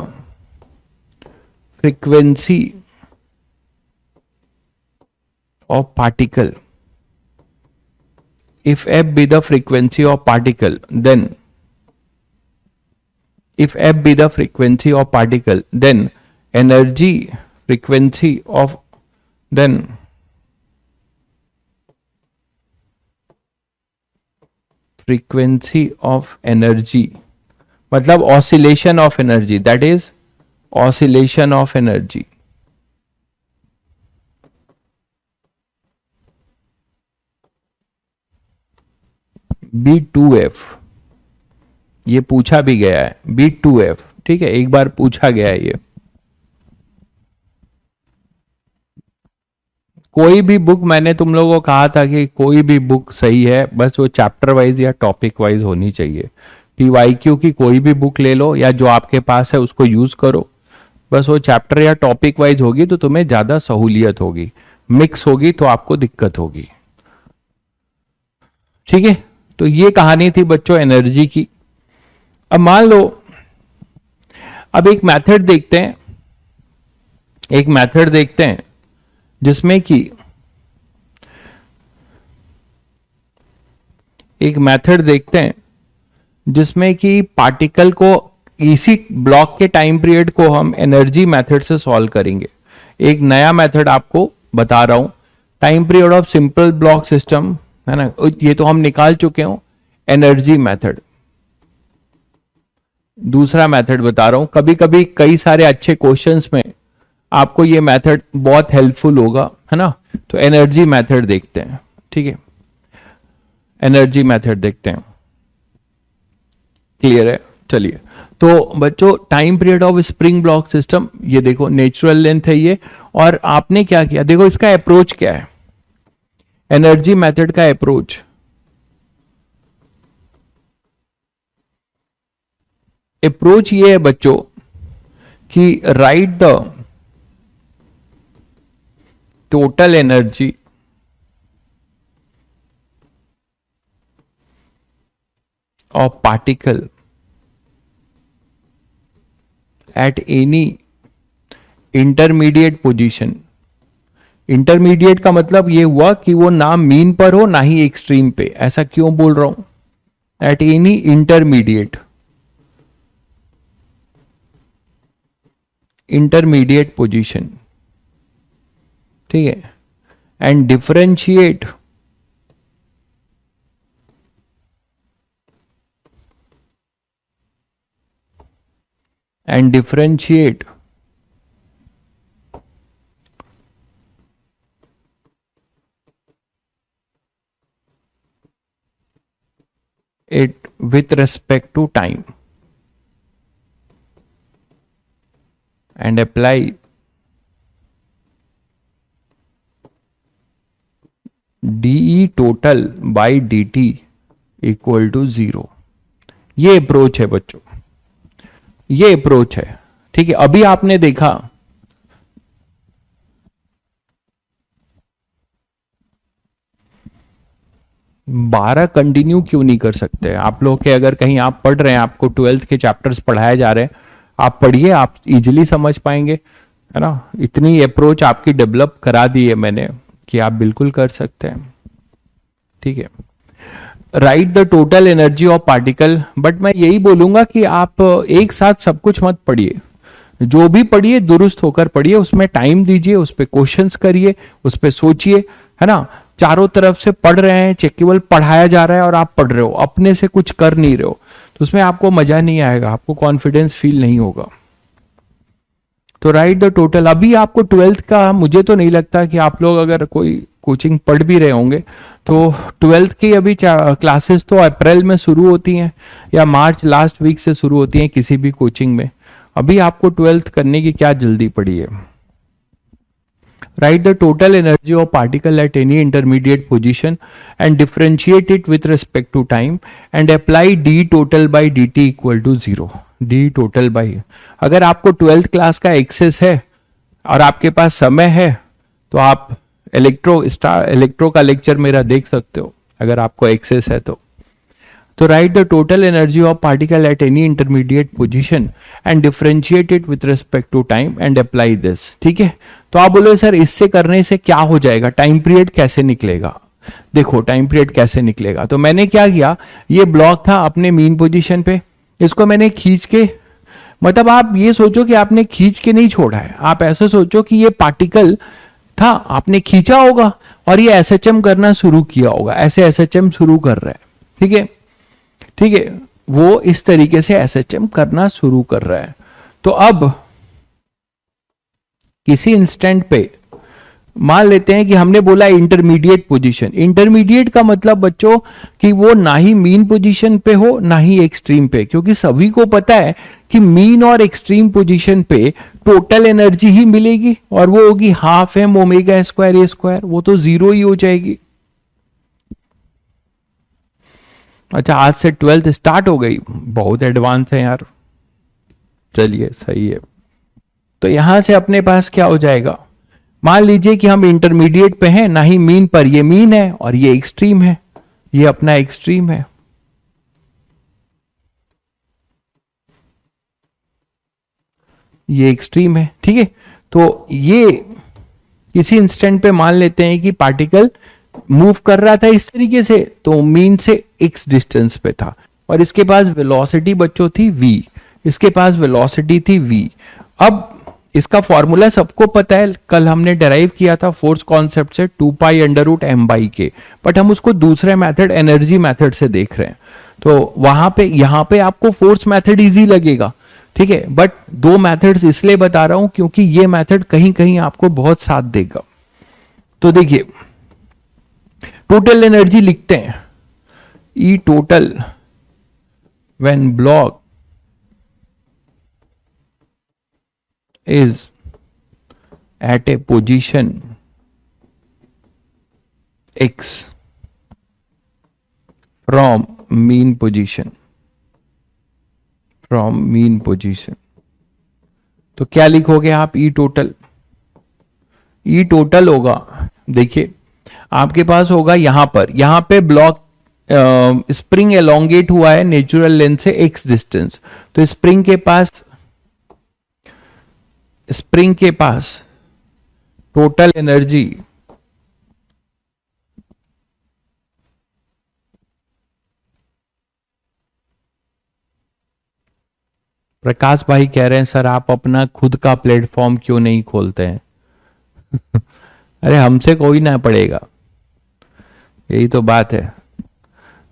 Speaker 1: frequency of particle, if f be the frequency of particle, then if f be the frequency of particle, then energy frequency of, then frequency of energy, मतलब oscillation of energy, that is oscillation of energy, B2f। ये पूछा भी गया है B2f, ठीक है, एक बार पूछा गया है ये। कोई भी बुक, मैंने तुम लोगों को कहा था कि कोई भी बुक सही है, बस वो चैप्टर वाइज या टॉपिक वाइज होनी चाहिए। PYQ की कोई भी बुक ले लो या जो आपके पास है उसको यूज करो, बस वो चैप्टर या टॉपिक वाइज होगी तो तुम्हें ज्यादा सहूलियत होगी। मिक्स होगी तो आपको दिक्कत होगी, ठीक है। तो ये कहानी थी बच्चों एनर्जी की। अब मान लो, अब एक मेथड देखते हैं, एक मेथड देखते हैं जिसमें कि एक मेथड देखते हैं जिसमें कि पार्टिकल को, इसी ब्लॉक के टाइम पीरियड को हम एनर्जी मेथड से सॉल्व करेंगे। एक नया मेथड आपको बता रहा हूं, time period of simple block system, है ना, ये तो हम निकाल चुके हो। एनर्जी मेथड, दूसरा मेथड बता रहा हूं, कभी कभी कई सारे अच्छे क्वेश्चंस में आपको ये मेथड बहुत हेल्पफुल होगा, है ना। तो एनर्जी मेथड देखते हैं, ठीक है, एनर्जी मेथड देखते हैं। क्लियर है? चलिए, तो बच्चों time period of spring block system, ये देखो नेचुरल लेंथ है ये, और आपने क्या किया, देखो इसका अप्रोच क्या है, एनर्जी मेथड का अप्रोच। अप्रोच ये है बच्चों कि right the total energy of particle at any intermediate position. Intermediate का मतलब ये हुआ कि वो ना मीन पर हो ना ही एक्सट्रीम पे। ऐसा क्यों बोल रहा हूं? Eight any intermediate, intermediate position, ठीक है। And differentiate and differentiate it with respect to time and apply dE total by dt equal to 0। ये अप्रोच है बच्चों, ये अप्रोच है, ठीक है। अभी आपने देखा 12 कंटिन्यू क्यों नहीं कर सकते आप लोग के? अगर कहीं आप पढ़ रहे हैं, आपको 12th के चैप्टर्स पढ़ाए जा रहे हैं, आप पढ़िए, आप इजीली समझ पाएंगे, है ना। इतनी अप्रोच आपकी डेवलप करा दी है मैंने कि आप बिल्कुल कर सकते हैं, ठीक है। Right the total energy of particle, but मैं यही बोलूंगा कि आप एक साथ सब कुछ मत पढ़िए, जो भी पढ़िए दुरुस्त होकर पढ़िए, उसमें टाइम दीजिए, उस पर क्वेश्चंस करिए, उस पर सोचिए, है ना। चारों तरफ से पढ़ रहे हैं, केवल पढ़ाया जा रहा है और आप पढ़ रहे हो, अपने से कुछ कर नहीं रहे हो, तो उसमें आपको मजा नहीं आएगा, आपको कॉन्फिडेंस फील नहीं होगा। तो राइट द टोटल, अभी आपको 12th का मुझे तो नहीं लगता कि आप लोग अगर कोई कोचिंग पढ़ भी रहे होंगे तो 12th की अभी क्लासेस तो अप्रैल में शुरू होती हैं या मार्च लास्ट वीक से शुरू होती हैं किसी भी कोचिंग में। अभी आपको 12th करने की क्या जल्दी पड़ी है। Write the total energy of particle at any intermediate position and differentiate it with respect to time and apply d total by dt equal to 0। d total by, अगर आपको 12th क्लास का access है और आपके पास समय है तो आप इलेक्ट्रो का लेक्चर मेरा देख सकते हो, अगर आपको एक्सेस है तो। Write the total energy of particle at any intermediate position and differentiate it with respect to time and apply this, ठीक है। तो आप बोलो सर इससे करने से क्या हो जाएगा, टाइम पीरियड कैसे निकलेगा? देखो टाइम पीरियड कैसे निकलेगा, तो मैंने क्या किया, ये ब्लॉक था अपने मीन पोजीशन पे, इसको मैंने खींच के, मतलब आप ये सोचो कि आपने खींच के नहीं छोड़ा है, आप ऐसे सोचो कि ये पार्टिकल था, आपने खींचा होगा और ये एसएचएम करना शुरू किया होगा, ऐसे एसएचएम शुरू कर रहा है, ठीक है, ठीक है, वो इस तरीके से एसएचएम करना शुरू कर रहा है। तो अब किसी इंस्टेंट पे मान लेते हैं कि हमने बोला इंटरमीडिएट पोजीशन। इंटरमीडिएट का मतलब बच्चों कि वो ना ही मीन पोजीशन पे हो ना ही एक्सट्रीम पे, क्योंकि सभी को पता है कि मीन और एक्सट्रीम पोजीशन पे टोटल एनर्जी ही मिलेगी और वो होगी हाफ एम ओमेगा स्क्वायर ए स्क्वायर, वो तो जीरो ही हो जाएगी। अच्छा आज से 12th स्टार्ट हो गई, बहुत एडवांस है यार, चलिए सही है। तो यहां से अपने पास क्या हो जाएगा, मान लीजिए कि हम इंटरमीडिएट पे हैं, ना ही मीन पर, ये मीन है और ये एक्सट्रीम है, ये अपना एक्सट्रीम है। ये एक्सट्रीम है, ठीक है। तो ये किसी इंस्टेंट पे मान लेते हैं कि पार्टिकल मूव कर रहा था इस तरीके से, तो मीन से x डिस्टेंस पे था और इसके पास वेलोसिटी बच्चों थी v, इसके पास वेलोसिटी थी v। अब इसका फॉर्मूला सबको पता है, कल हमने डेराइव किया था फोर्स कॉन्सेप्ट से 2 pi under root M by K, but हम उसको दूसरे मेथड एनर्जी मेथड से देख रहे हैं, तो वहां पे यहां पे आपको फोर्स मेथड इजी लगेगा, ठीक है। बट दो मेथड्स इसलिए बता रहा हूं क्योंकि ये मेथड कहीं कहीं आपको बहुत साथ देगा। तो देखिए टोटल एनर्जी लिखते हैं, E total when block is at a position x from mean position, from mean position. तो क्या लिखोगे आप, ई टोटल, ई टोटल होगा, देखिए आपके पास होगा यहां पे ब्लॉक स्प्रिंग एलोंगेट हुआ है नेचुरल लेंथ से x डिस्टेंस, तो स्प्रिंग के पास स्प्रिंग के पास टोटल एनर्जी प्रकाश भाई कह रहे हैं सर आप अपना खुद का प्लेटफॉर्म क्यों नहीं खोलते हैं? अरे हमसे कोई ना पड़ेगा, यही तो बात है।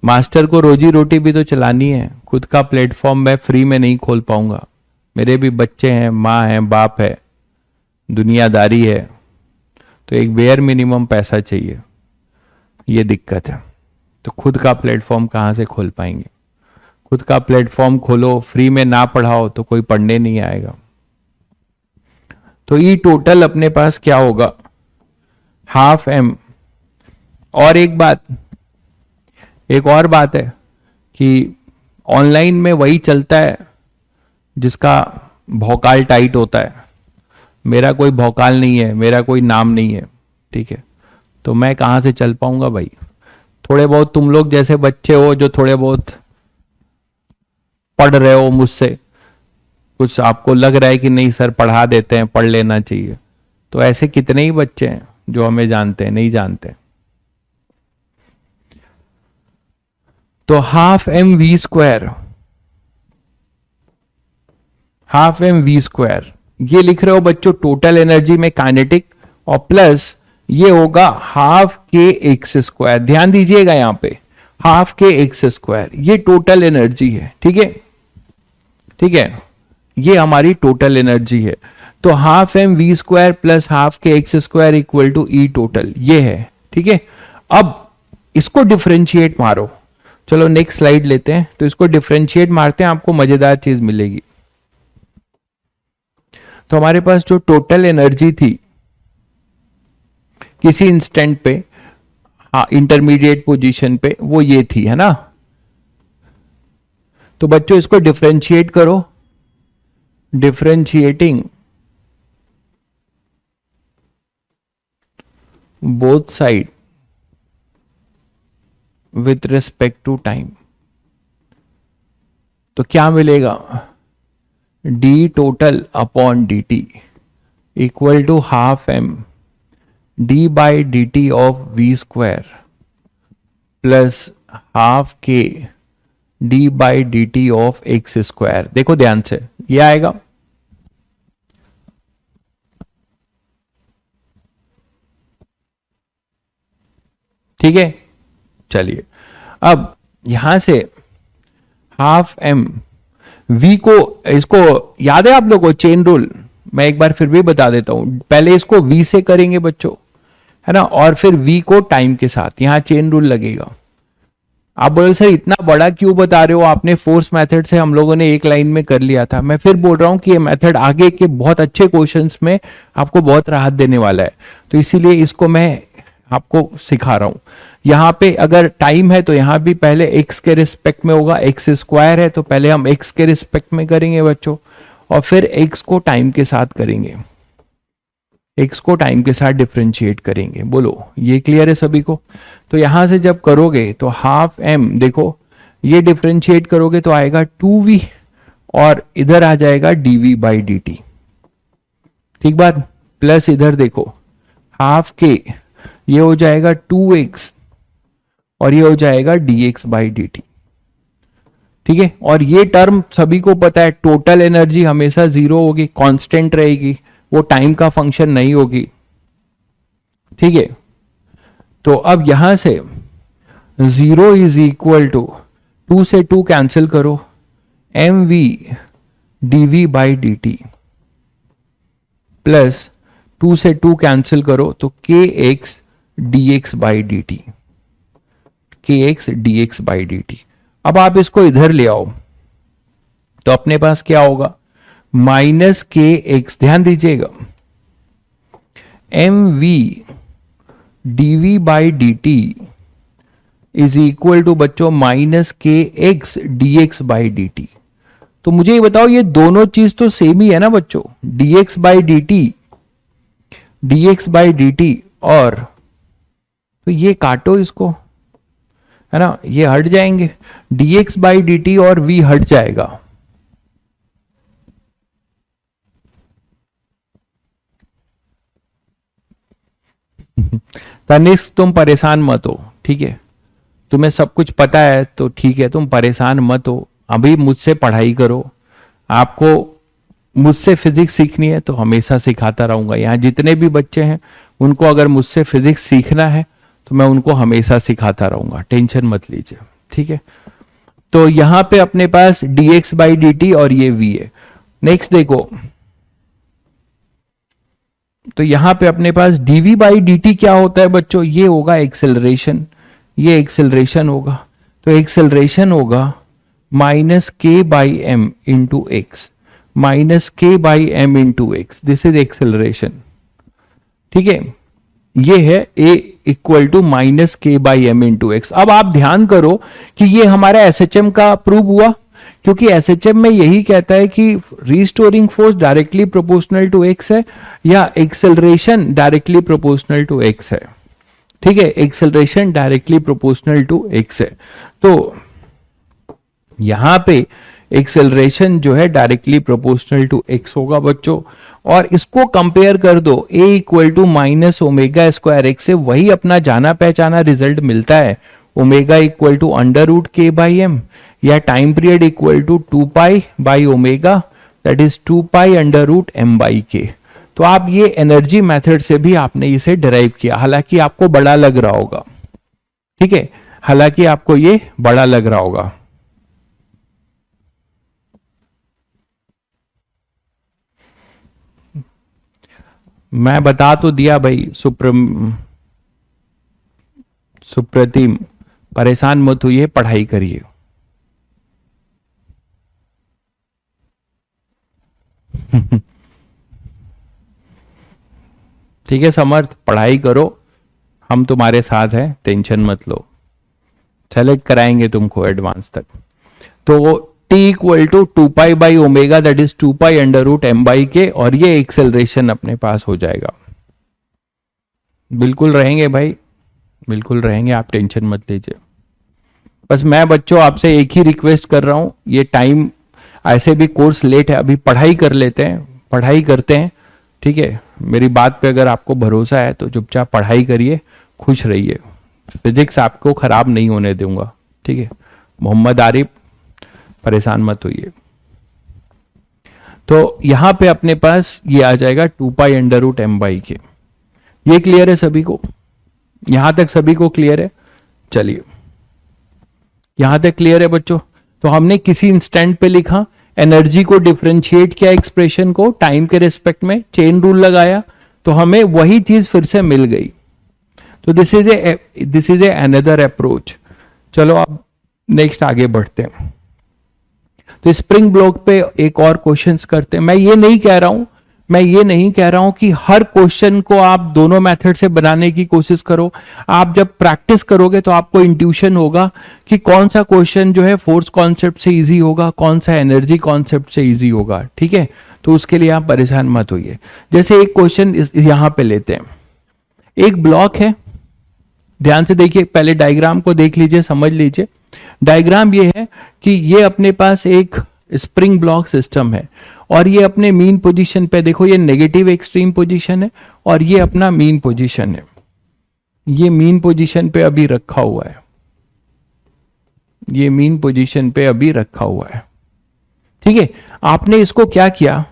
Speaker 1: मास्टर को रोजी रोटी भी तो चलानी है, खुद का प्लेटफॉर्म मैं फ्री में नहीं खोल पाऊंगा। मेरे भी बच्चे हैं, माँ है, बाप है, दुनियादारी है, तो एक बेयर मिनिमम पैसा चाहिए, ये दिक्कत है। तो खुद का प्लेटफॉर्म कहाँ से खोल पाएंगे? खुद का प्लेटफॉर्म खोलो, फ्री में ना पढ़ाओ तो कोई पढ़ने नहीं आएगा। तो ई टोटल अपने पास क्या होगा? Half M. और एक और बात है कि ऑनलाइन में वही चलता है जिसका भौकाल टाइट होता है। मेरा कोई भौकाल नहीं है, मेरा कोई नाम नहीं है, ठीक है, तो मैं कहां से चल पाऊंगा भाई? थोड़े बहुत तुम लोग जैसे बच्चे हो जो थोड़े बहुत पढ़ रहे हो मुझसे, कुछ आपको लग रहा है कि नहीं सर पढ़ा देते हैं, पढ़ लेना चाहिए, तो ऐसे कितने ही बच्चे हैं जो हमें जानते हैं, नहीं जानते। तो half M we square, half M we square ये लिख रहे हो बच्चों टोटल एनर्जी में काइनेटिक, और प्लस ये होगा हाफ के एक्स स्क्वायर। ध्यान दीजिएगा यहां पे हाफ के एक्स स्क्वायर, ये टोटल एनर्जी है, ठीक है, ठीक है, ये हमारी टोटल एनर्जी है। तो half M we square plus half k x square equal to E total, ये है, ठीक है। अब इसको डिफरेंशिएट मारो, चलो नेक्स्ट स्लाइड लेते हैं। तो इसको डिफरेंशिएट मारते हैं, आपको मजेदार चीज मिलेगी। तो हमारे पास जो टोटल एनर्जी थी किसी इंस्टेंट पे, इंटरमीडिएट पोजीशन पे, वो ये थी, है ना। तो बच्चों इसको डिफरेंशिएट करो, differentiating both side with respect to time, तो क्या मिलेगा? D total upon d t equal to half m d by D t of v square plus half k d by D t of x square. देखो ध्यान से, ये आएगा, ठीक है। चलिए अब यहां से हाफ एम वी को, इसको याद है आप लोगों को चेन रूल? मैं एक बार फिर भी बता देता हूं। पहले इसको वी से करेंगे बच्चों, है ना, और फिर वी को टाइम के साथ, यहां चेन रूल लगेगा। आप बोले सर इतना बड़ा क्यों बता रहे हो? आपने फोर्स मेथड से हम लोगों ने एक लाइन में कर लिया था। मैं फिर बोल रहा हूं कि ये मेथड आगे के बहुत अच्छे क्वेश्चंस में आपको बहुत राहत देने वाला है, तो इसीलिए इसको मैं आपको सिखा रहा हूं। यहां पे अगर टाइम है तो यहां भी पहले एक्स के रिस्पेक्ट में होगा, एक्स स्क्वायर है तो पहले हम एक्स के रिस्पेक्ट में करेंगे बच्चों, और फिर एक्स को टाइम के साथ करेंगे, एक्स को टाइम के साथ डिफरेंशिएट करेंगे। बोलो ये क्लियर है सभी को? तो यहां से जब करोगे तो हाफ एम, देखो ये डिफरेंशिएट करोगे तो आएगा 2v, और इधर आ जाएगा dv बाई डी टी, ठीक बात, प्लस इधर देखो हाफ के, ये हो जाएगा 2x, और ये हो जाएगा dx बाई डी टी, ठीक है। और ये टर्म सभी को पता है, टोटल एनर्जी हमेशा जीरो होगी, कांस्टेंट रहेगी, वो टाइम का फंक्शन नहीं होगी, ठीक है। तो अब यहां से 0 इज इक्वल टू 2 से 2 कैंसिल करो, m we D we by D t plus 2 से 2 कैंसिल करो तो k x D x by D t, k x D x by D t. अब आप इसको इधर ले आओ तो अपने पास क्या होगा? माइनस के एक्स, ध्यान दीजिएगा, M we D we by D T is equal to बच्चों minus K x D x by D T. तो मुझे ये बताओ, ये दोनों चीज तो सेम ही है ना बच्चों, D x by D T, D x by D t, और तो ये काटो इसको, है ना, ये हट जाएंगे, D x by D t और वी हट जाएगा, तनिष्क तुम परेशान मत हो, ठीक है, तुम्हें सब कुछ पता है तो ठीक है, तुम परेशान मत हो, अभी मुझसे पढ़ाई करो। आपको मुझसे फिजिक्स सीखनी है तो हमेशा सिखाता रहूंगा। यहाँ जितने भी बच्चे हैं उनको अगर मुझसे फिजिक्स सीखना है तो मैं उनको हमेशा सिखाता रहूंगा, टेंशन मत लीजिए, ठीक है। तो यहां पे अपने पास dx बाई dt और ये v है। नेक्स्ट देखो, तो यहां पे अपने पास dv बाई dt क्या होता है बच्चों, ये होगा एक्सेलरेशन, ये एक्सेलरेशन होगा। तो एक्सेलरेशन होगा minus k by m into x, minus k by m into x, this is acceleration, ठीक है। ये है a equal to minus k by m into x. अब आप ध्यान करो कि ये हमारा एसएचएम का प्रूव हुआ, क्योंकि एसएचएम में यही कहता है कि restoring force directly proportional to X है या acceleration directly proportional to X है, ठीक है, acceleration directly proportional to X है। तो यहां पे एक्सेलरेशन जो है डायरेक्टली प्रोपोर्शनल टू एक्स होगा बच्चों, और इसको कंपेयर कर दो a equal to minus omega square X से, वही अपना जाना पहचाना रिजल्ट मिलता है, omega equal to under root K by M, या time period equal to 2 by omega, that is 2 under root M by K. तो आप ये एनर्जी मेथड से भी आपने इसे डिराइव किया, हालांकि आपको बड़ा लग रहा होगा, ठीक है, हालांकि आपको ये बड़ा लग रहा होगा। मैं बता तो दिया भाई, सुप्रतिम परेशान मत होइए, पढ़ाई करिए। ठीक है समर्थ, पढ़ाई करो, हम तुम्हारे साथ हैं, टेंशन मत लो, सेलेक्ट कराएंगे तुमको एडवांस तक। तो t equal to 2 by omega, that is 2 under root M by K, और ये एक्सेलरेशन अपने पास हो जाएगा। बिल्कुल रहेंगे भाई, बिल्कुल रहेंगे, आप टेंशन मत लीजिए। बस मैं बच्चों आपसे एक ही रिक्वेस्ट कर रहा हूं, ये टाइम ऐसे भी कोर्स लेट है, अभी पढ़ाई कर लेते हैं, पढ़ाई करते हैं, ठीक है। मेरी बात पे अगर आपको भरोसा है तो चुपचाप पढ़ाई करिए, खुश रहिए, फिजिक्स आपको खराब नहीं होने दूंगा, ठीक है। मोहम्मद आरिफ, परेशान मत होइए। तो यहां पे अपने पास ये आ जाएगा 2 अंडर रूट एम बाई के। ये क्लियर है सभी को? यहां तक सभी को क्लियर है? चलिए, यहां तक क्लियर है बच्चों? तो हमने किसी इंस्टेंट पे लिखा, एनर्जी को डिफरेंशिएट किया एक्सप्रेशन को टाइम के रिस्पेक्ट में, चेन रूल लगाया, तो हमें वही चीज फिर से मिल गई। तो this is a another approach. चलो अब नेक्स्ट आगे बढ़ते हैं। तो स्प्रिंग ब्लॉक पे एक और क्वेश्चंस करते हैं। मैं ये नहीं कह रहा हूं कि हर क्वेश्चन को आप दोनों मेथड से बनाने की कोशिश करो। आप जब प्रैक्टिस करोगे तो आपको इंट्यूशन होगा कि कौन सा क्वेश्चन जो है फोर्स कॉन्सेप्ट से इजी होगा, कौन सा एनर्जी कॉन्सेप्ट से इजी होगा, ठीक है। तो उसके लिए आप परेशान मत होइए। जैसे एक क्वेश्चन यहां पे लेते हैं, एक ब्लॉक है, ध्यान से देखिए, पहले डायग्राम को देख लीजिए, समझ लीजिए। डायग्राम ये है कि ये अपने पास एक स्प्रिंग ब्लॉक सिस्टम है, और ये अपने मीन पोजीशन पे, देखो ये नेगेटिव एक्सट्रीम पोजीशन है और ये अपना मीन पोजीशन है, ये मीन पोजीशन पे अभी रखा हुआ है, ये मीन पोजीशन पे अभी रखा हुआ है, ठीक है। आपने इसको क्या किया,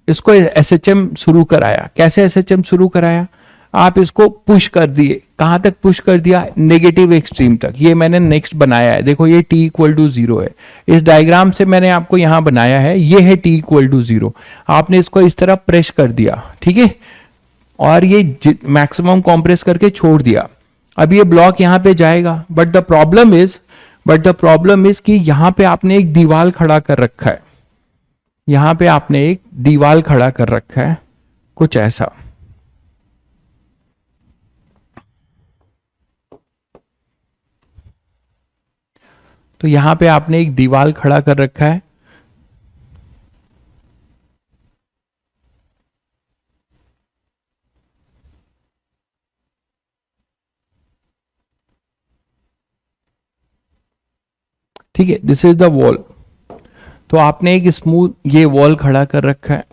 Speaker 1: इसको एसएचएम शुरू कराया। कैसे एसएचएम शुरू कराया? आप इसको पुश कर दिए, कहां तक पुश कर दिया? नेगेटिव एक्सट्रीम तक। ये मैंने नेक्स्ट बनाया है, देखो ये t इक्वल टू 0 है, इस डायग्राम से मैंने आपको यहां बनाया है, ये है t इक्वल टू 0। आपने इसको इस तरह प्रेस कर दिया, ठीक है, और ये मैक्सिमम कॉम्प्रेस करके छोड़ दिया। अब ये ब्लॉक यहां पे जाएगा, बट द प्रॉब्लम इज कि यहां पे आपने एक दीवार खड़ा कर रखा है, यहां पे आपने एक दीवार खड़ा कर रखा है, कुछ ऐसा। तो यहां पे आपने एक दीवार खड़ा कर रखा है, ठीक है, दिस इज द वॉल। तो आपने एक स्मूथ ये वॉल खड़ा कर रखा है,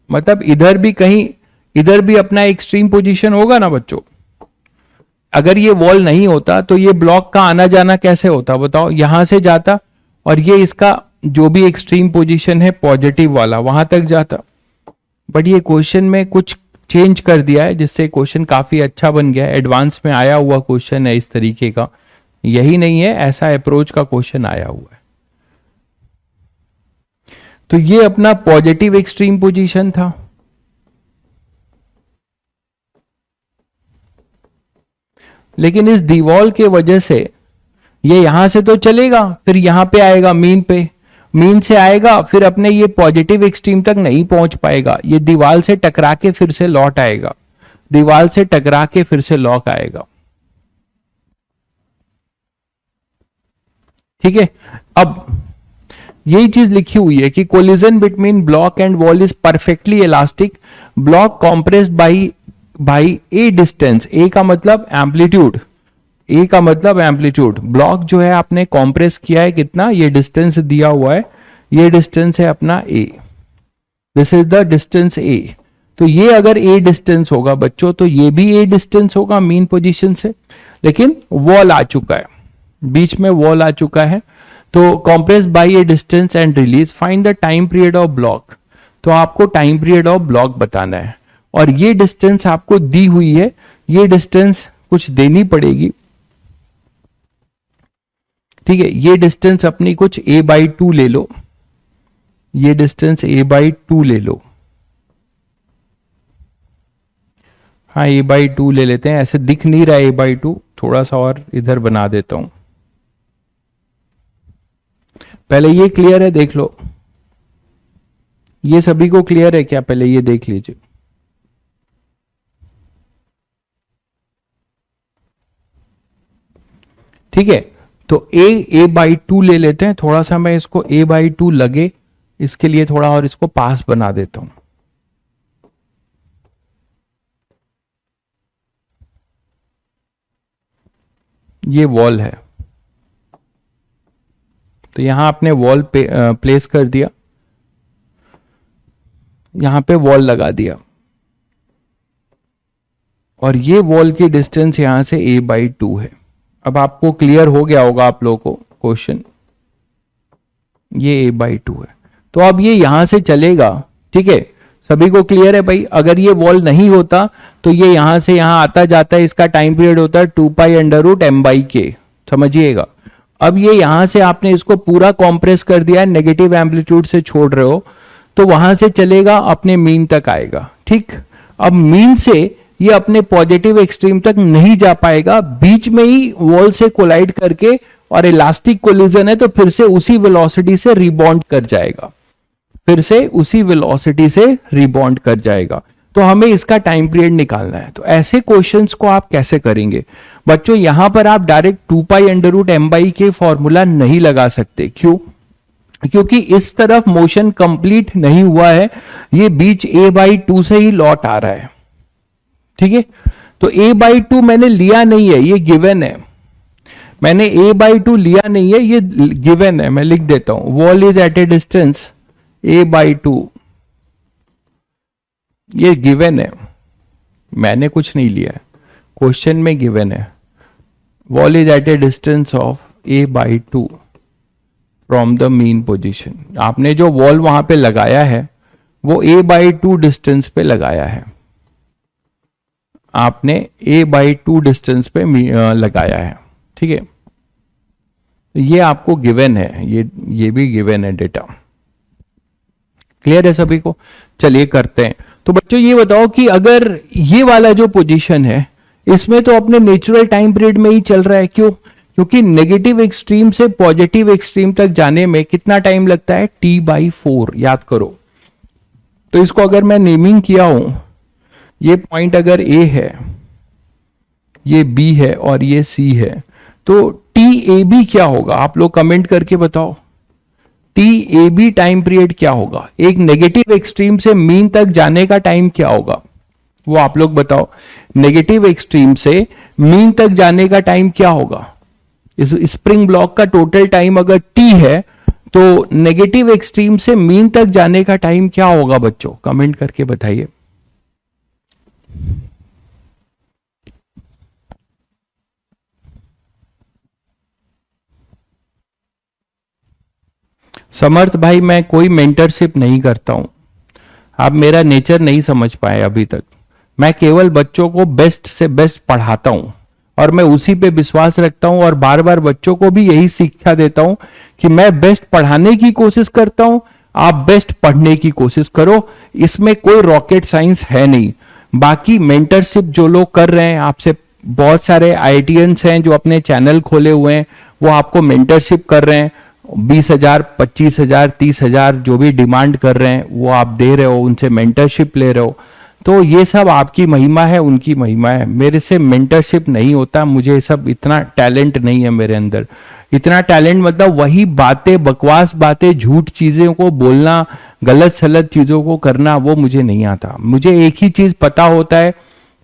Speaker 1: मतलब इधर भी कहीं, इधर भी अपना एक्सट्रीम पोजीशन होगा ना बच्चों, अगर ये वॉल नहीं होता तो ये ब्लॉक का आना जाना कैसे होता बताओ, यहां से जाता और ये इसका जो भी एक्सट्रीम पोजीशन है पॉजिटिव वाला वहां तक जाता। बट ये क्वेश्चन में कुछ चेंज कर दिया है जिससे क्वेश्चन काफी अच्छा बन गया है, एडवांस में आया हुआ क्वेश्चन है इस तरीके का, यही नहीं है ऐसा अप्रोच का क्वेश्चन आया हुआ है। तो ये अपना पॉजिटिव एक्सट्रीम पोजीशन था। लेकिन इस दीवाल के वजह से ये यहां से तो चलेगा, फिर यहां पे आएगा मीन पे, मीन से आएगा फिर अपने ये पॉजिटिव एक्सट्रीम तक नहीं पहुंच पाएगा, ये दीवाल से टकरा के फिर से लौट आएगा, दीवाल से टकरा के फिर से लौट आएगा। ठीक है, अब यही चीज लिखी हुई है कि collision between block and wall is perfectly elastic, block compressed by a distance, a का मतलब एम्पलीट्यूड, ए का मतलब एम्पलीट्यूड, ब्लॉक जो है आपने कॉम्प्रेस किया है कितना, ये डिस्टेंस दिया हुआ है, ये डिस्टेंस है अपना ए, दिस इज द डिस्टेंस ए। तो ये अगर ए डिस्टेंस होगा बच्चों तो ये भी ए डिस्टेंस होगा मीन पोजीशन से, लेकिन वॉल आ चुका है, बीच में वॉल आ चुका है। तो compress by a distance and release, find the time period of block, तो आपको टाइम पीरियड ऑफ ब्लॉक बताना है और ये डिस्टेंस आपको दी हुई है, ये डिस्टेंस कुछ देनी पड़ेगी। ठीक है, ये डिस्टेंस अपनी कुछ a/2 ले लो, ये डिस्टेंस a/2 ले लो, हाँ a/2 ले लेते हैं, ऐसे दिख नहीं रहा a/2, थोड़ा सा और इधर बना देता हूं। पहले ये क्लियर है, देख लो, ये सभी को क्लियर है क्या, पहले ये देख लीजिए। ठीक है, तो a/2 ले लेते हैं, थोड़ा सा मैं इसको a/2 लगे इसके लिए थोड़ा और इसको पास बना देता हूं। ये वॉल है, तो यहां आपने वॉल पे प्लेस कर दिया, यहां पे वॉल लगा दिया और ये वॉल की डिस्टेंस यहां से a/2 है। अब आपको क्लियर हो गया होगा आप लोगों को क्वेश्चन, ये a/2 है, तो अब ये यहां से चलेगा। ठीक है, सभी को क्लियर है भाई, अगर ये वॉल नहीं होता तो ये यहां से यहां आता जाता है, इसका टाइम पीरियड होता है 2π√m/k, समझिएगा। अब ये यहां से आपने इसको पूरा कॉम्प्रेस कर दिया है, नेगेटिव एम्पलीट्यूड से छोड़ रहे हो, तो वहां से चलेगा अपने मीन तक आएगा। ठीक, अब मीन से ये अपने पॉजिटिव एक्सट्रीम तक नहीं जा पाएगा, बीच में ही वॉल से कोलाइड करके, और इलास्टिक कोलिजन है तो फिर से उसी वेलोसिटी से रिबॉन्ड कर जाएगा, फिर से उसी वेलोसिटी से रिबॉन्ड कर जाएगा। तो हमें इसका टाइम पीरियड निकालना है। तो ऐसे क्वेश्चंस को आप कैसे करेंगे बच्चों, यहां पर आप डायरेक्ट 2π√m/k फॉर्मूला नहीं लगा सकते। क्यों? क्योंकि इस तरफ मोशन कंप्लीट नहीं हुआ है, ये बीच a/2 से ही लौट आ रहा है। ठीक है, तो a/2 मैंने लिया नहीं है, ये गिवन है, मैंने a/2 लिया नहीं है, ये गिवन है, मैं लिख देता हूं, wall is at a distance a/2, ये गिवन है, मैंने कुछ नहीं लिया है, क्वेश्चन में गिवन है, wall is at a distance of a/2 from the mean position. आपने जो वॉल वहां पे लगाया है वो a/2 डिस्टेंस पे लगाया है, आपने a/2 डिस्टेंस पे लगाया है। ठीक है, ये आपको गिवन है, ये भी गिवन है डेटा। क्लियर है सभी को? चलिए करते हैं। तो बच्चों ये बताओ कि अगर ये वाला जो पोजीशन है इसमें तो अपने नेचुरल टाइम पीरियड में ही चल रहा है। क्यों? क्योंकि नेगेटिव एक्सट्रीम से पॉजिटिव एक्सट्रीम तक जाने में कितना टाइम लगता है? t/4, याद करो। तो इसको अगर मैं नेमिंग किया हूं, ये पॉइंट अगर A है, ये B है और ये C है, तो TAB क्या होगा? आप लोग कमेंट करके बताओ, TAB टाइम पीरियड क्या होगा? एक नेगेटिव एक्सट्रीम से मीन तक जाने का टाइम क्या होगा वो आप लोग बताओ। नेगेटिव एक्सट्रीम से मीन तक जाने का टाइम क्या होगा? इस स्प्रिंग ब्लॉक का टोटल टाइम अगर T है तो नेगेटिव एक्सट्रीम से मीन तक जाने का टाइम क्या होगा बच्चों? कमेंट करके बताइए। समर्थ भाई मैं कोई मेंटरशिप नहीं करता हूं, आप मेरा नेचर नहीं समझ पाए अभी तक। मैं केवल बच्चों को बेस्ट से बेस्ट पढ़ाता हूं और मैं उसी पे विश्वास रखता हूं और बार बार बच्चों को भी यही शिक्षा देता हूं कि मैं बेस्ट पढ़ाने की कोशिश करता हूं, आप बेस्ट पढ़ने की कोशिश करो। इसमें कोई रॉकेट साइंस है नहीं। बाकी मेंटरशिप जो लोग कर रहे हैं आपसे, बहुत सारे आईआईटियंस हैं जो अपने चैनल खोले हुए हैं, वो आपको मेंटरशिप कर रहे हैं, 20,000 25,000 30,000 जो भी डिमांड कर रहे हैं वो आप दे रहे हो, उनसे मेंटरशिप ले रहे हो। तो ये सब आपकी महिमा है, उनकी महिमा है। मेरे से मेंटरशिप नहीं होता, मुझे सब इतना टैलेंट नहीं है मेरे अंदर। इतना टैलेंट मतलब वही बातें, बकवास बातें, झूठ चीजों को बोलना, गलत सलत चीजों को करना, वो मुझे नहीं आता। मुझे एक ही चीज पता होता है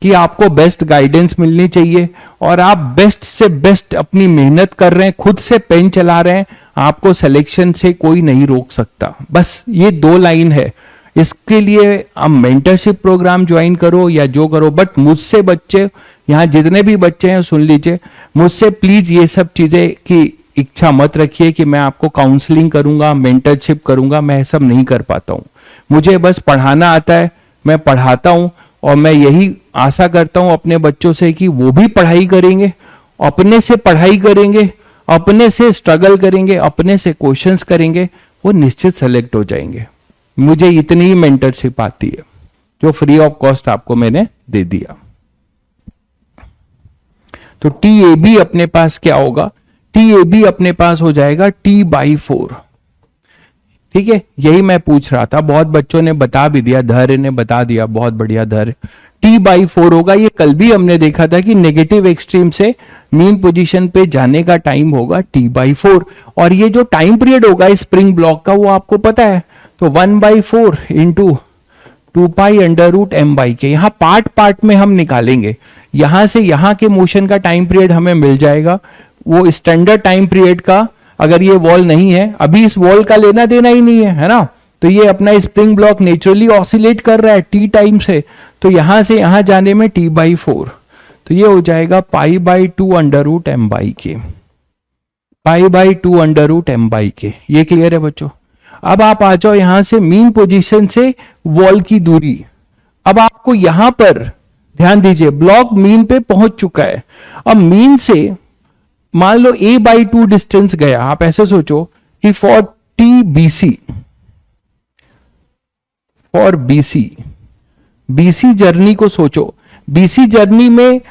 Speaker 1: कि आपको बेस्ट गाइडेंस मिलनी चाहिए और आप बेस्ट से बेस्ट अपनी मेहनत कर रहे हैं, खुद से पेन चला रहे हैं, आपको सिलेक्शन से कोई नहीं रोक सकता। बस ये 2 लाइन है। इसके लिए आप मेंटरशिप प्रोग्राम ज्वाइन करो या जो करो, बट मुझसे बच्चे, यहाँ जितने भी बच्चे हैं सुन लीजिए, मुझसे प्लीज ये सब चीजें की इच्छा मत रखिए कि मैं आपको काउंसलिंग करूंगा, मेंटरशिप करूंगा। मैं सब नहीं कर पाता हूं। मुझे बस पढ़ाना आता है, मैं पढ़ाता हूं और मैं यही आशा करता हूं अपने बच्चों से कि वो भी पढ़ाई करेंगे, अपने से पढ़ाई करेंगे, अपने से स्ट्रगल करेंगे, अपने से क्वेश्चंस करेंगे, वो निश्चित सेलेक्ट हो जाएंगे। मुझे इतनी ही मेंटरशिप आती है जो फ्री ऑफ कॉस्ट आपको मैंने दे दिया। तो TAB अपने पास क्या होगा? TAB अपने पास हो जाएगा T/4। ठीक है, यही मैं पूछ रहा था, बहुत बच्चों ने बता भी दिया, धैर्य ने बता दिया, बहुत बढ़िया धैर्य। T/4 होगा। ये कल भी हमने देखा था कि नेगेटिव एक्सट्रीम से मीन पोजीशन पे जाने का टाइम होगा T/4 और ये जो टाइम पीरियड होगा स्प्रिंग ब्लॉक का वो आपको पता है। तो 1/4 इंटू 2π√m/k। यहां पार्ट पार्ट में हम निकालेंगे, यहां से यहां के मोशन का टाइम पीरियड हमें मिल जाएगा, वो स्टैंडर्ड टाइम पीरियड का। अगर ये वॉल नहीं है, अभी इस वॉल का लेना देना ही नहीं है ना, तो ये अपना स्प्रिंग ब्लॉक नेचुरली ऑसिलेट कर रहा है T टाइम से, तो यहां से यहां जाने में T/4, तो ये हो जाएगा π/2√m/k, π/2√m/k। ये क्लियर है बच्चों? अब आप आ जाओ यहां से मीन पोजीशन से वॉल की दूरी। अब आपको यहां पर ध्यान दीजिए, ब्लॉक मीन पे पहुंच चुका है। अब मीन से मान लो A/2 डिस्टेंस गया। आप ऐसे सोचो कि for TBC, for BC journey को सोचो। BC जर्नी में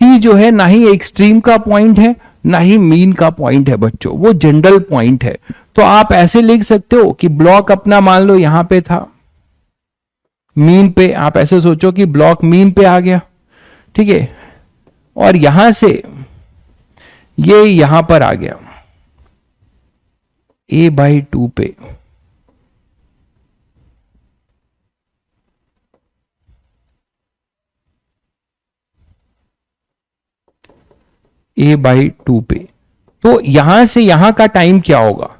Speaker 1: C जो है ना ही एक्सट्रीम का पॉइंट है ना ही मीन का पॉइंट है बच्चों, वो जनरल पॉइंट है। तो आप ऐसे लिख सकते हो कि ब्लॉक अपना मान लो यहां पे था, मीन पे, आप ऐसे सोचो कि ब्लॉक मीन पे आ गया, ठीक है, और यहां से ये यहां पर आ गया A/2 पे। A/2 पे, तो यहां से यहां का टाइम क्या होगा?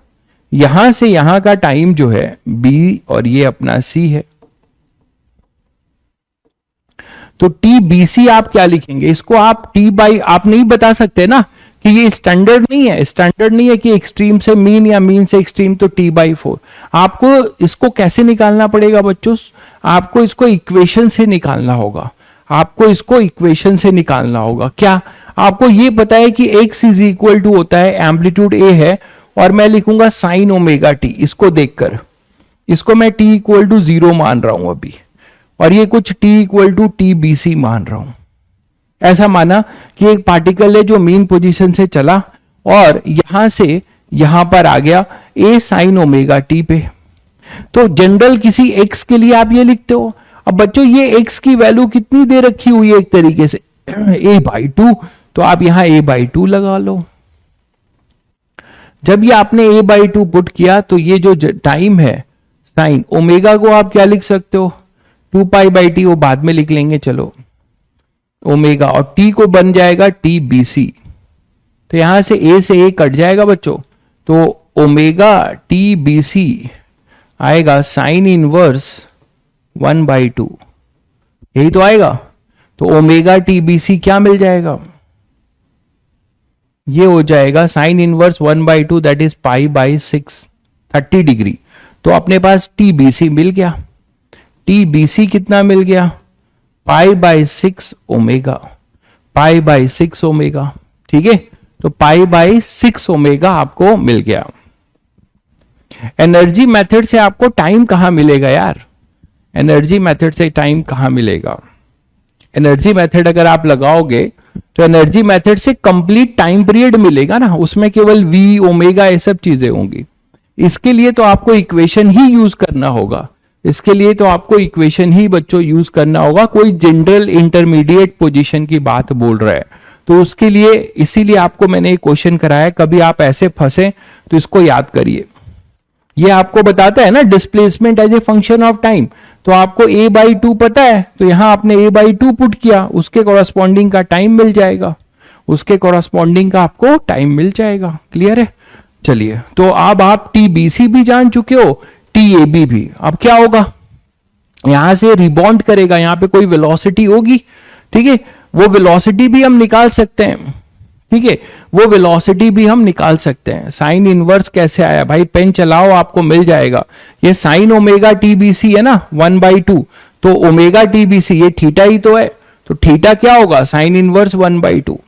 Speaker 1: यहां से यहां का टाइम जो है B और ये अपना C है। तो TBC आप क्या लिखेंगे? इसको आप आप नहीं बता सकते ना कि ये स्टैंडर्ड नहीं है, स्टैंडर्ड नहीं है कि एक्सट्रीम से मीन या मीन से एक्सट्रीम, तो T/4। आपको इसको कैसे निकालना पड़ेगा बच्चों? आपको इसको इक्वेशन से निकालना होगा। आपको इसको इक्वेशन से निकालना होगा। क्या आपको ये पता है कि x इज इक्वल टू होता है, एम्पलीट्यूड A है और मैं लिखूंगा sin ωt। इसको देखकर इसको मैं t इक्वल टू 0 मान रहा हूं अभी, और ये कुछ t इक्वल टू TBC मान रहा हूं। ऐसा माना कि एक पार्टिकल है जो मीन पोजीशन से चला और यहां से यहां पर आ गया A sin ωt पे। तो जनरल किसी x के लिए आप ये लिखते हो। अब बच्चों ये x की वैल्यू कितनी दे रखी हुई है एक तरीके से A/2, तो आप यहां A/2 लगा लो। जब ये आपने A/2 पुट किया तो ये जो टाइम है साइन ओमेगा को आप क्या लिख सकते हो? 2π/t, वो बाद में लिख लेंगे, चलो ओमेगा, और t को बन जाएगा TBC। तो यहां से A से A कट जाएगा बच्चों, तो ओमेगा TBC आएगा साइन इनवर्स 1/2, यही तो आएगा। तो ओमेगा TBC क्या मिल जाएगा? ये हो जाएगा sine inverse 1/2, that is π/6। 30 degree. तो अपने पास TBC मिल गया। TBC कितना मिल गया? π/6 ओमेगा, π/6 ओमेगा। ठीक है, तो π/6 ओमेगा आपको मिल गया। एनर्जी मेथड से आपको टाइम कहां मिलेगा यार? एनर्जी मेथड से टाइम कहां मिलेगा? एनर्जी मेथड अगर आप लगाओगे तो एनर्जी मेथड से कंप्लीट टाइम पीरियड मिलेगा ना, उसमें केवल V, ओमेगा ये सब चीजें होंगी। इसके लिए तो आपको इक्वेशन ही यूज करना होगा, इसके लिए तो आपको इक्वेशन ही बच्चों यूज करना होगा। कोई जनरल इंटरमीडिएट पोजीशन की बात बोल रहा है तो उसके लिए, इसीलिए आपको मैंने एक क्वेश्चन कराया, कभी आप ऐसे फंसे तो इसको याद करिए। ये आपको बताता है ना displacement as a function of time, तो आपको a/2 पता है, तो यहां आपने a/2 पुट किया, उसके कॉरस्पॉन्डिंग का टाइम मिल जाएगा, उसके कॉरस्पॉन्डिंग का आपको टाइम मिल जाएगा। क्लियर है? चलिए, तो अब आप TBC भी जान चुके हो, TAB भी। अब क्या होगा, यहां से रिबॉन्ड करेगा, यहां पे कोई वेलोसिटी होगी, ठीक है, वो वेलोसिटी भी हम निकाल सकते हैं। ठीक है, वो वेलोसिटी भी हम निकाल सकते हैं। साइन इनवर्स कैसे आया भाई? पेन चलाओ, आपको मिल जाएगा। ये साइन ओमेगा TBC है ना 1/2, तो ओमेगा TBC ये थीटा ही तो है, तो थीटा क्या होगा? Sign inverse 1/2।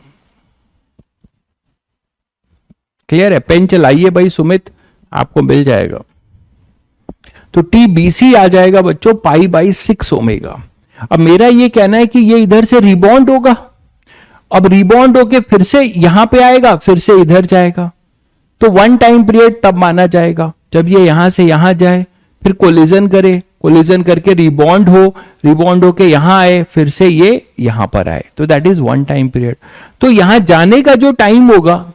Speaker 1: क्लियर है? पेन चलाइए भाई सुमित, आपको मिल जाएगा। तो TBC आ जाएगा बच्चों π/6 ओमेगा। अब मेरा ये कहना है कि ये इधर से रिबॉन्ड होगा, अब रिबॉन्ड होके फिर से यहां पे आएगा, फिर से इधर जाएगा, तो वन टाइम पीरियड तब माना जाएगा जब ये यहां से यहां जाए, फिर कोलिजन करे, कोलिजन करके रिबॉन्ड हो, रिबॉन्ड होके यहां आए, फिर से ये यहां पर आए, तो that is one time period. तो यहां जाने का जो टाइम होगा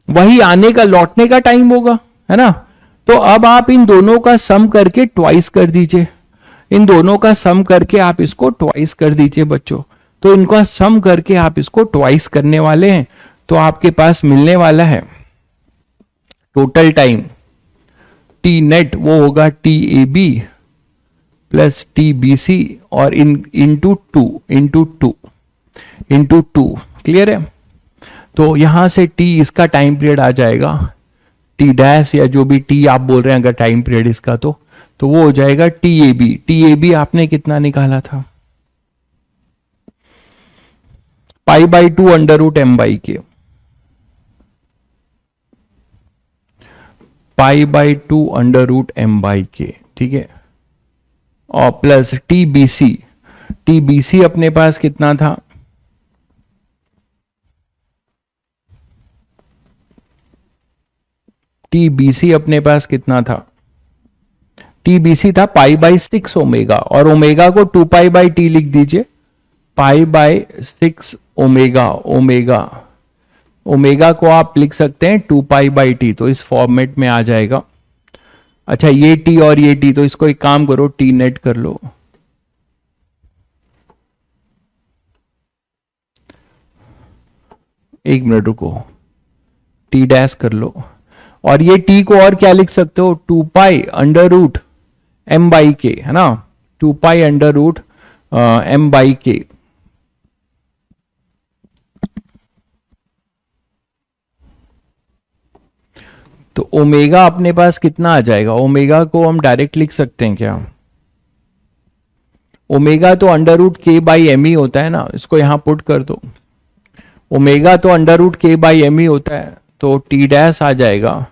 Speaker 1: वही आने का, लौटने का टाइम होगा, है ना। तो अब आप इन दोनों का सम करके ट्वाइस कर दीजिए, इन दोनों का सम करके आप इसको ट्वाइस कर दीजिए बच्चों। तो इनका सम करके आप इसको ट्वाइस करने वाले हैं, तो आपके पास मिलने वाला है टोटल टाइम T नेट, वो होगा TAB प्लस TBC और इंटू टू। क्लियर है? तो यहां से T इसका टाइम पीरियड आ जाएगा, T डैश या जो भी T आप बोल रहे हैं अगर टाइम पीरियड इसका, तो वो हो जाएगा TAB। TAB आपने कितना निकाला था? π/2 √m/k, π/2 √m/k, ठीक है, और प्लस TBC अपने पास कितना था? TBC अपने पास कितना था? TBC था π/6 ओमेगा, और ओमेगा को 2π/t लिख दीजिए, π/6 ओमेगा। ओमेगा को आप लिख सकते हैं 2π/t, तो इस फॉर्मेट में आ जाएगा। अच्छा, ये T और ये T, तो इसको एक काम करो, T नेट कर लो, एक मिनट रुको, T डैश कर लो, और ये T को और क्या लिख सकते हो? 2π√m/k, है ना, 2π√m/k। तो ओमेगा अपने पास कितना आ जाएगा? ओमेगा को हम डायरेक्ट लिख सकते हैं क्या? ओमेगा तो √k/m ही होता है ना, इसको यहां पुट कर दो। ओमेगा तो √k/m ही होता है, तो T डैश आ जाएगा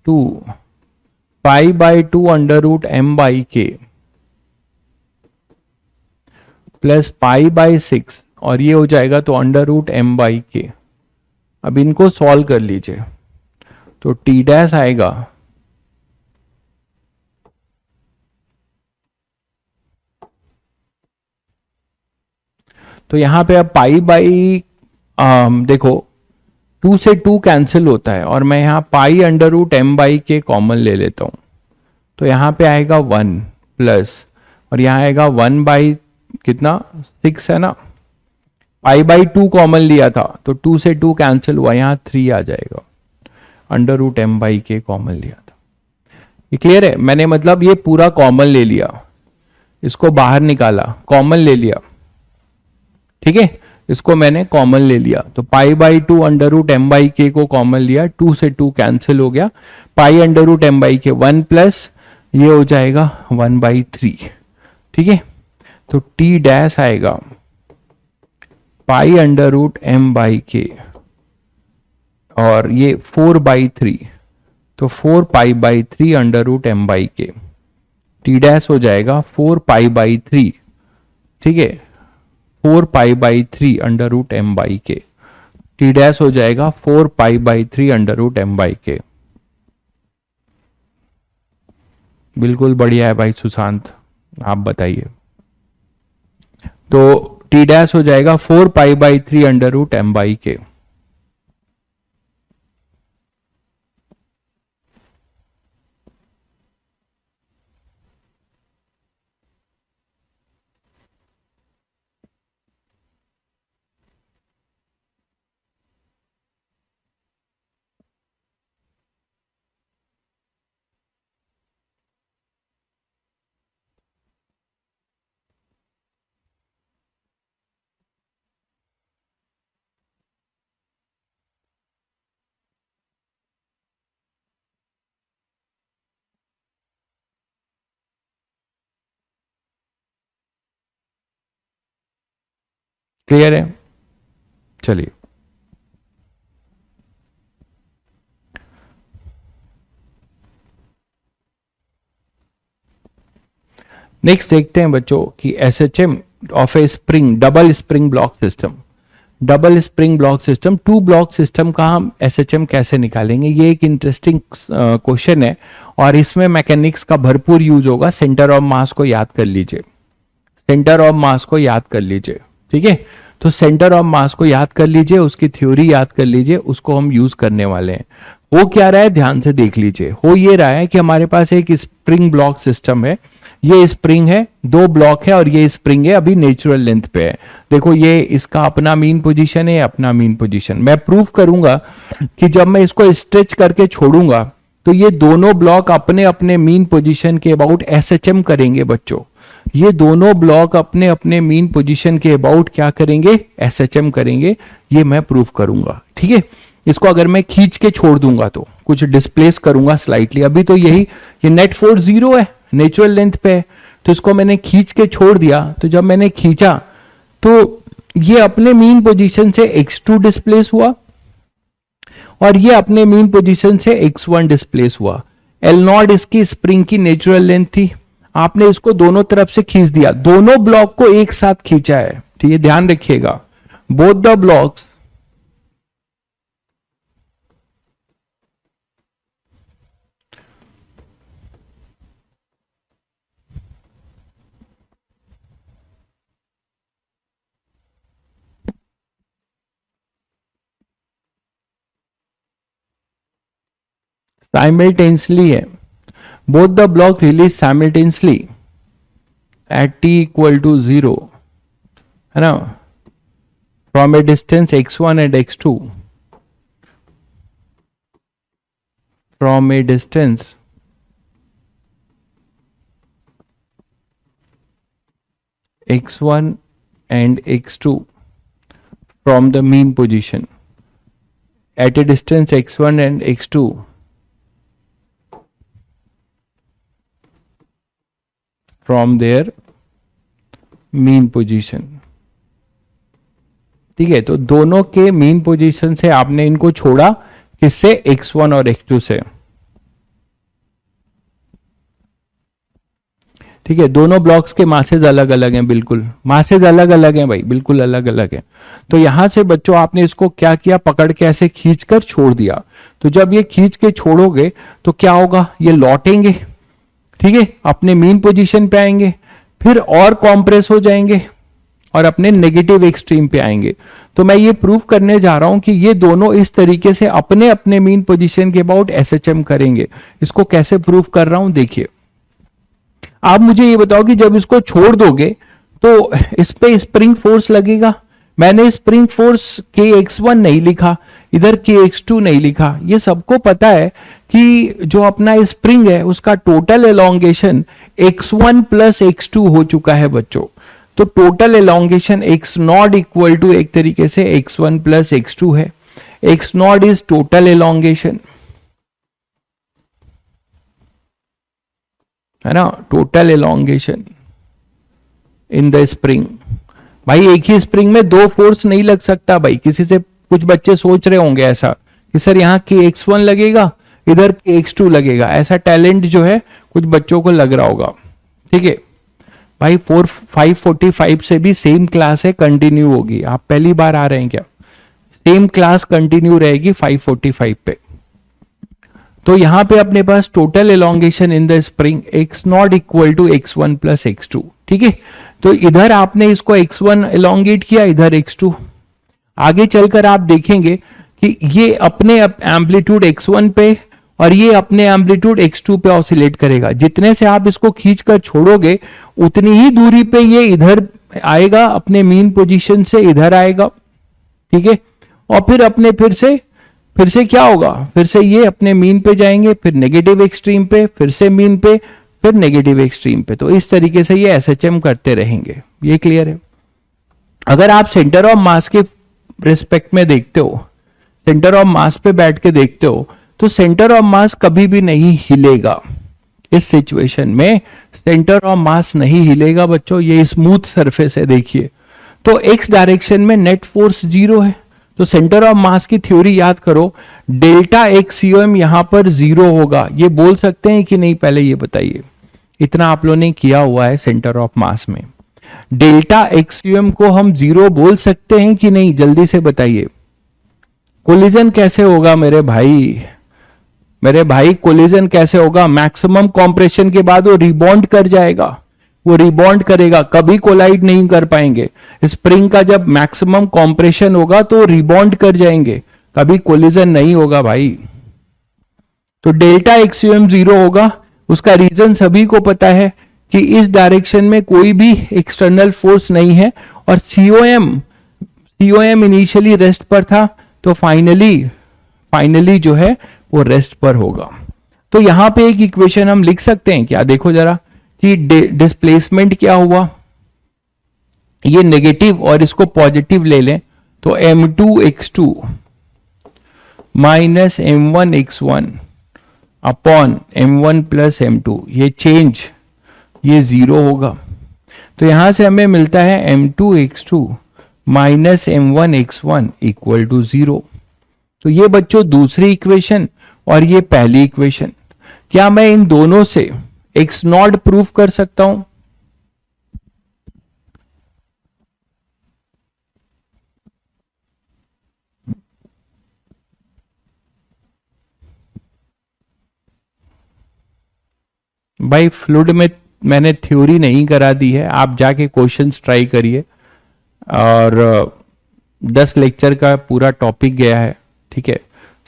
Speaker 1: 2π/2 √m/k प्लस π/6, और ये हो जाएगा तो √m/k। अब इनको सॉल्व कर लीजिए, तो T डैश आएगा तो यहां पे अब देखो 2 से 2 कैंसिल होता है, और मैं यहां π/m/k कॉमन ले लेता हूं, तो यहां पे आएगा 1 प्लस, और यहां आएगा 1/कितना 6 है ना, π/2 कॉमन लिया था तो 2 से 2 कैंसिल हुआ, यहां 3 आ जाएगा, √m/k कॉमन लिया था। ये क्लियर है? मैंने मतलब ये पूरा कॉमन ले लिया, इसको बाहर निकाला, कॉमन ले लिया, ठीक है। इसको मैंने कॉमन ले लिया, तो pi by two under root M by K को कॉमन लिया, 2 से 2 कैंसिल हो गया, pi under root M by K 1 plus ये हो जाएगा 1/3। ठीक है, तो टी डैश आएगा pi under root M by K और ये 4/3, तो 4π/3 under root M by K, T dash हो जाएगा 4π/3। ठीक है, 4π/3 under root M by K, T dash हो जाएगा 4π/3 अंडर रूट एम बाई के। बिल्कुल बढ़िया है भाई सुशांत, आप बताइए। तो टी डैश हो जाएगा 4π/3 अंडर रूट एम बाई के। क्लियर है, चलिए नेक्स्ट देखते हैं बच्चों कि SHM of A spring, double spring block system. Double spring block system, 2 block system का हम एसएचएम कैसे निकालेंगे, ये एक इंटरेस्टिंग क्वेश्चन है और इसमें मैकेनिक्स का भरपूर यूज होगा। सेंटर ऑफ मास को याद कर लीजिए, सेंटर ऑफ मास को याद कर लीजिए। ठीक है, तो सेंटर ऑफ मास को याद कर लीजिए, उसकी थ्योरी याद कर लीजिए, उसको हम यूज करने वाले हैं। हो क्या रहा है ध्यान से देख लीजिए, हो ये रहा है कि हमारे पास एक स्प्रिंग ब्लॉक सिस्टम है, ये स्प्रिंग है, 2 ब्लॉक है और ये स्प्रिंग है, अभी नेचुरल लेंथ पे है। देखो ये इसका अपना मीन पोजीशन है, अपना मीन पोजीशन। मैं प्रूव करूंगा कि जब मैं इसको स्ट्रेच करके छोड़ूंगा तो ये दोनों ब्लॉक अपने अपने मीन पोजीशन के अबाउट एसएचएम करेंगे बच्चों। ये दोनों ब्लॉक अपने अपने मीन पोजीशन के अबाउट क्या करेंगे, एसएचएम करेंगे। ये मैं प्रूव करूंगा। ठीक है, इसको अगर मैं खींच के छोड़ दूंगा तो कुछ डिस्प्लेस करूंगा स्लाइटली, अभी तो यही ये नेट फोर्स 0 है, नेचुरल लेंथ पे है, तो इसको मैंने खींच के छोड़ दिया। तो जब मैंने खींचा तो ये अपने मीन पोजीशन से x2 डिस्प्लेस हुआ और ये अपने मीन पोजीशन से x1 डिस्प्लेस हुआ। L0 इसकी स्प्रिंग की नेचुरल लेंथ थी, आपने इसको दोनों तरफ से खींच दिया, दोनों ब्लॉक को एक साथ खींचा है। ठीक है, ध्यान रखिएगा, बोथ द ब्लॉक्स साइमल्टेनियसली है, both the block release simultaneously at t equal to 0, है ना, from a distance x1 and x2, from a distance x1 and x2 from the mean position, at a distance x1 and x2 from there mean position. ठीक है, तो दोनों के mean position से आपने इनको छोड़ा, किससे, x1 और x2 से। ठीक है, दोनों ब्लॉक्स के मासेज अलग अलग हैं, बिल्कुल मासेज अलग अलग हैं भाई, बिल्कुल अलग अलग हैं। तो यहां से बच्चों आपने इसको क्या किया, पकड़ के ऐसे खींच कर छोड़ दिया। तो जब ये खींच के छोड़ोगे तो क्या होगा, ये लौटेंगे, ठीक है, अपने मीन पोजीशन पे आएंगे, फिर और कॉम्प्रेस हो जाएंगे और अपने नेगेटिव एक्सट्रीम पे आएंगे। तो मैं ये प्रूव करने जा रहा हूं कि ये दोनों इस तरीके से अपने अपने मीन पोजीशन के अबाउट एसएचएम करेंगे। इसको कैसे प्रूव कर रहा हूं देखिए, आप मुझे ये बताओ कि जब इसको छोड़ दोगे तो इस पे स्प्रिंग फोर्स लगेगा। मैंने स्प्रिंग फोर्स kx1 नहीं लिखा, इधर kx2 नहीं लिखा। ये सबको पता है कि जो अपना स्प्रिंग है उसका total elongation x1 plus x2 हो चुका है बच्चों। तो total elongation X not equal to एक तरीके से x1 प्लस x2 है। X not is total elongation, है ना, total elongation in the spring. भाई एक ही स्प्रिंग में दो फोर्स नहीं लग सकता भाई। किसी से कुछ बच्चे सोच रहे होंगे ऐसा कि सर यहाँ KX1 लगेगा, इधर KX2 लगेगा, ऐसा टैलेंट जो है कुछ बच्चों को लग रहा होगा। ठीक है भाई, 545 से भी सेम क्लास है, कंटिन्यू होगी। आप पहली बार आ रहे हैं क्या? सेम क्लास कंटिन्यू रहेगी 545 पे। तो यहां पे अपने पास total elongation in the spring x not equal to x1 plus x2। ठीक है, तो इधर आपने इसको x1 एलोंगेट किया, इधर x2। आगे चलकर आप देखेंगे कि ये अपने एम्पलीट्यूड x1 पे और ये अपने एम्पलीट्यूड x2 पे ऑसिलेट करेगा। जितने से आप इसको खींचकर छोड़ोगे उतनी ही दूरी पे ये इधर आएगा, अपने मीन पोजीशन से इधर आएगा। ठीक है, और फिर से क्या होगा, फिर से ये अपने मीन पे जाएंगे, फिर नेगेटिव एक्सट्रीम पे, फिर से मीन पे, फिर नेगेटिव एक्सट्रीम पे। तो इस तरीके से ये SHM करते रहेंगे। ये क्लियर है? अगर आप सेंटर ऑफ मास के रिस्पेक्ट में देखते हो, सेंटर ऑफ मास पे बैठ के देखते हो, तो सेंटर ऑफ मास कभी भी नहीं हिलेगा। इस सिचुएशन में सेंटर ऑफ मास नहीं हिलेगा बच्चों। ये स्मूथ सरफेस है, देखिए। तो एक्स डायरेक्शन में नेट फोर्स 0 है। तो सेंटर ऑफ मास की थ्योरी याद करो, डेल्टा XUM यहां पर 0 होगा। ये बोल सकते हैं कि नहीं, पहले ये बताइए। इतना आप लोगों ने किया हुआ है सेंटर ऑफ मास में, डेल्टा XUM को हम 0 बोल सकते हैं कि नहीं, जल्दी से बताइए। कोलिजन कैसे होगा मेरे भाई? मेरे भाई कोलिजन कैसे होगा? मैक्सिमम कंप्रेशन के बाद वो रिबॉन्ड कर जाएगा, वो रिबॉन्ड करेगा, कभी कोलाइड नहीं कर पाएंगे। स्प्रिंग का जब मैक्सिमम कंप्रेशन होगा तो रिबॉन्ड कर जाएंगे, कभी कोलिजन नहीं होगा भाई। तो डेल्टा XUM 0 होगा। उसका रीजन सभी को पता है कि इस डायरेक्शन में कोई भी एक्सटर्नल फोर्स नहीं है, और COM इनिशियली रेस्ट पर था, तो फाइनली जो है वो रेस्ट पर होगा। तो यहां पे एक इक्वेशन हम लिख सकते हैं क्या? देखो जरा कि डिस्प्लेसमेंट क्या हुआ, ये नेगेटिव और इसको पॉजिटिव ले लें, तो m2x2 minus m1x1 upon m1 plus m2, ये चेंज ये 0 होगा। तो यहां से हमें मिलता है m2x2 minus m1x1 equal to 0। तो ये बच्चों दूसरी इक्वेशन और ये पहली इक्वेशन। क्या मैं इन दोनों से x नॉट प्रूव कर सकता हूं? भाई फ्लूइड में मैंने थ्योरी नहीं करा दी है, आप जाके क्वेश्चंस ट्राई करिए। और 10 लेक्चर का पूरा टॉपिक गया है। ठीक है,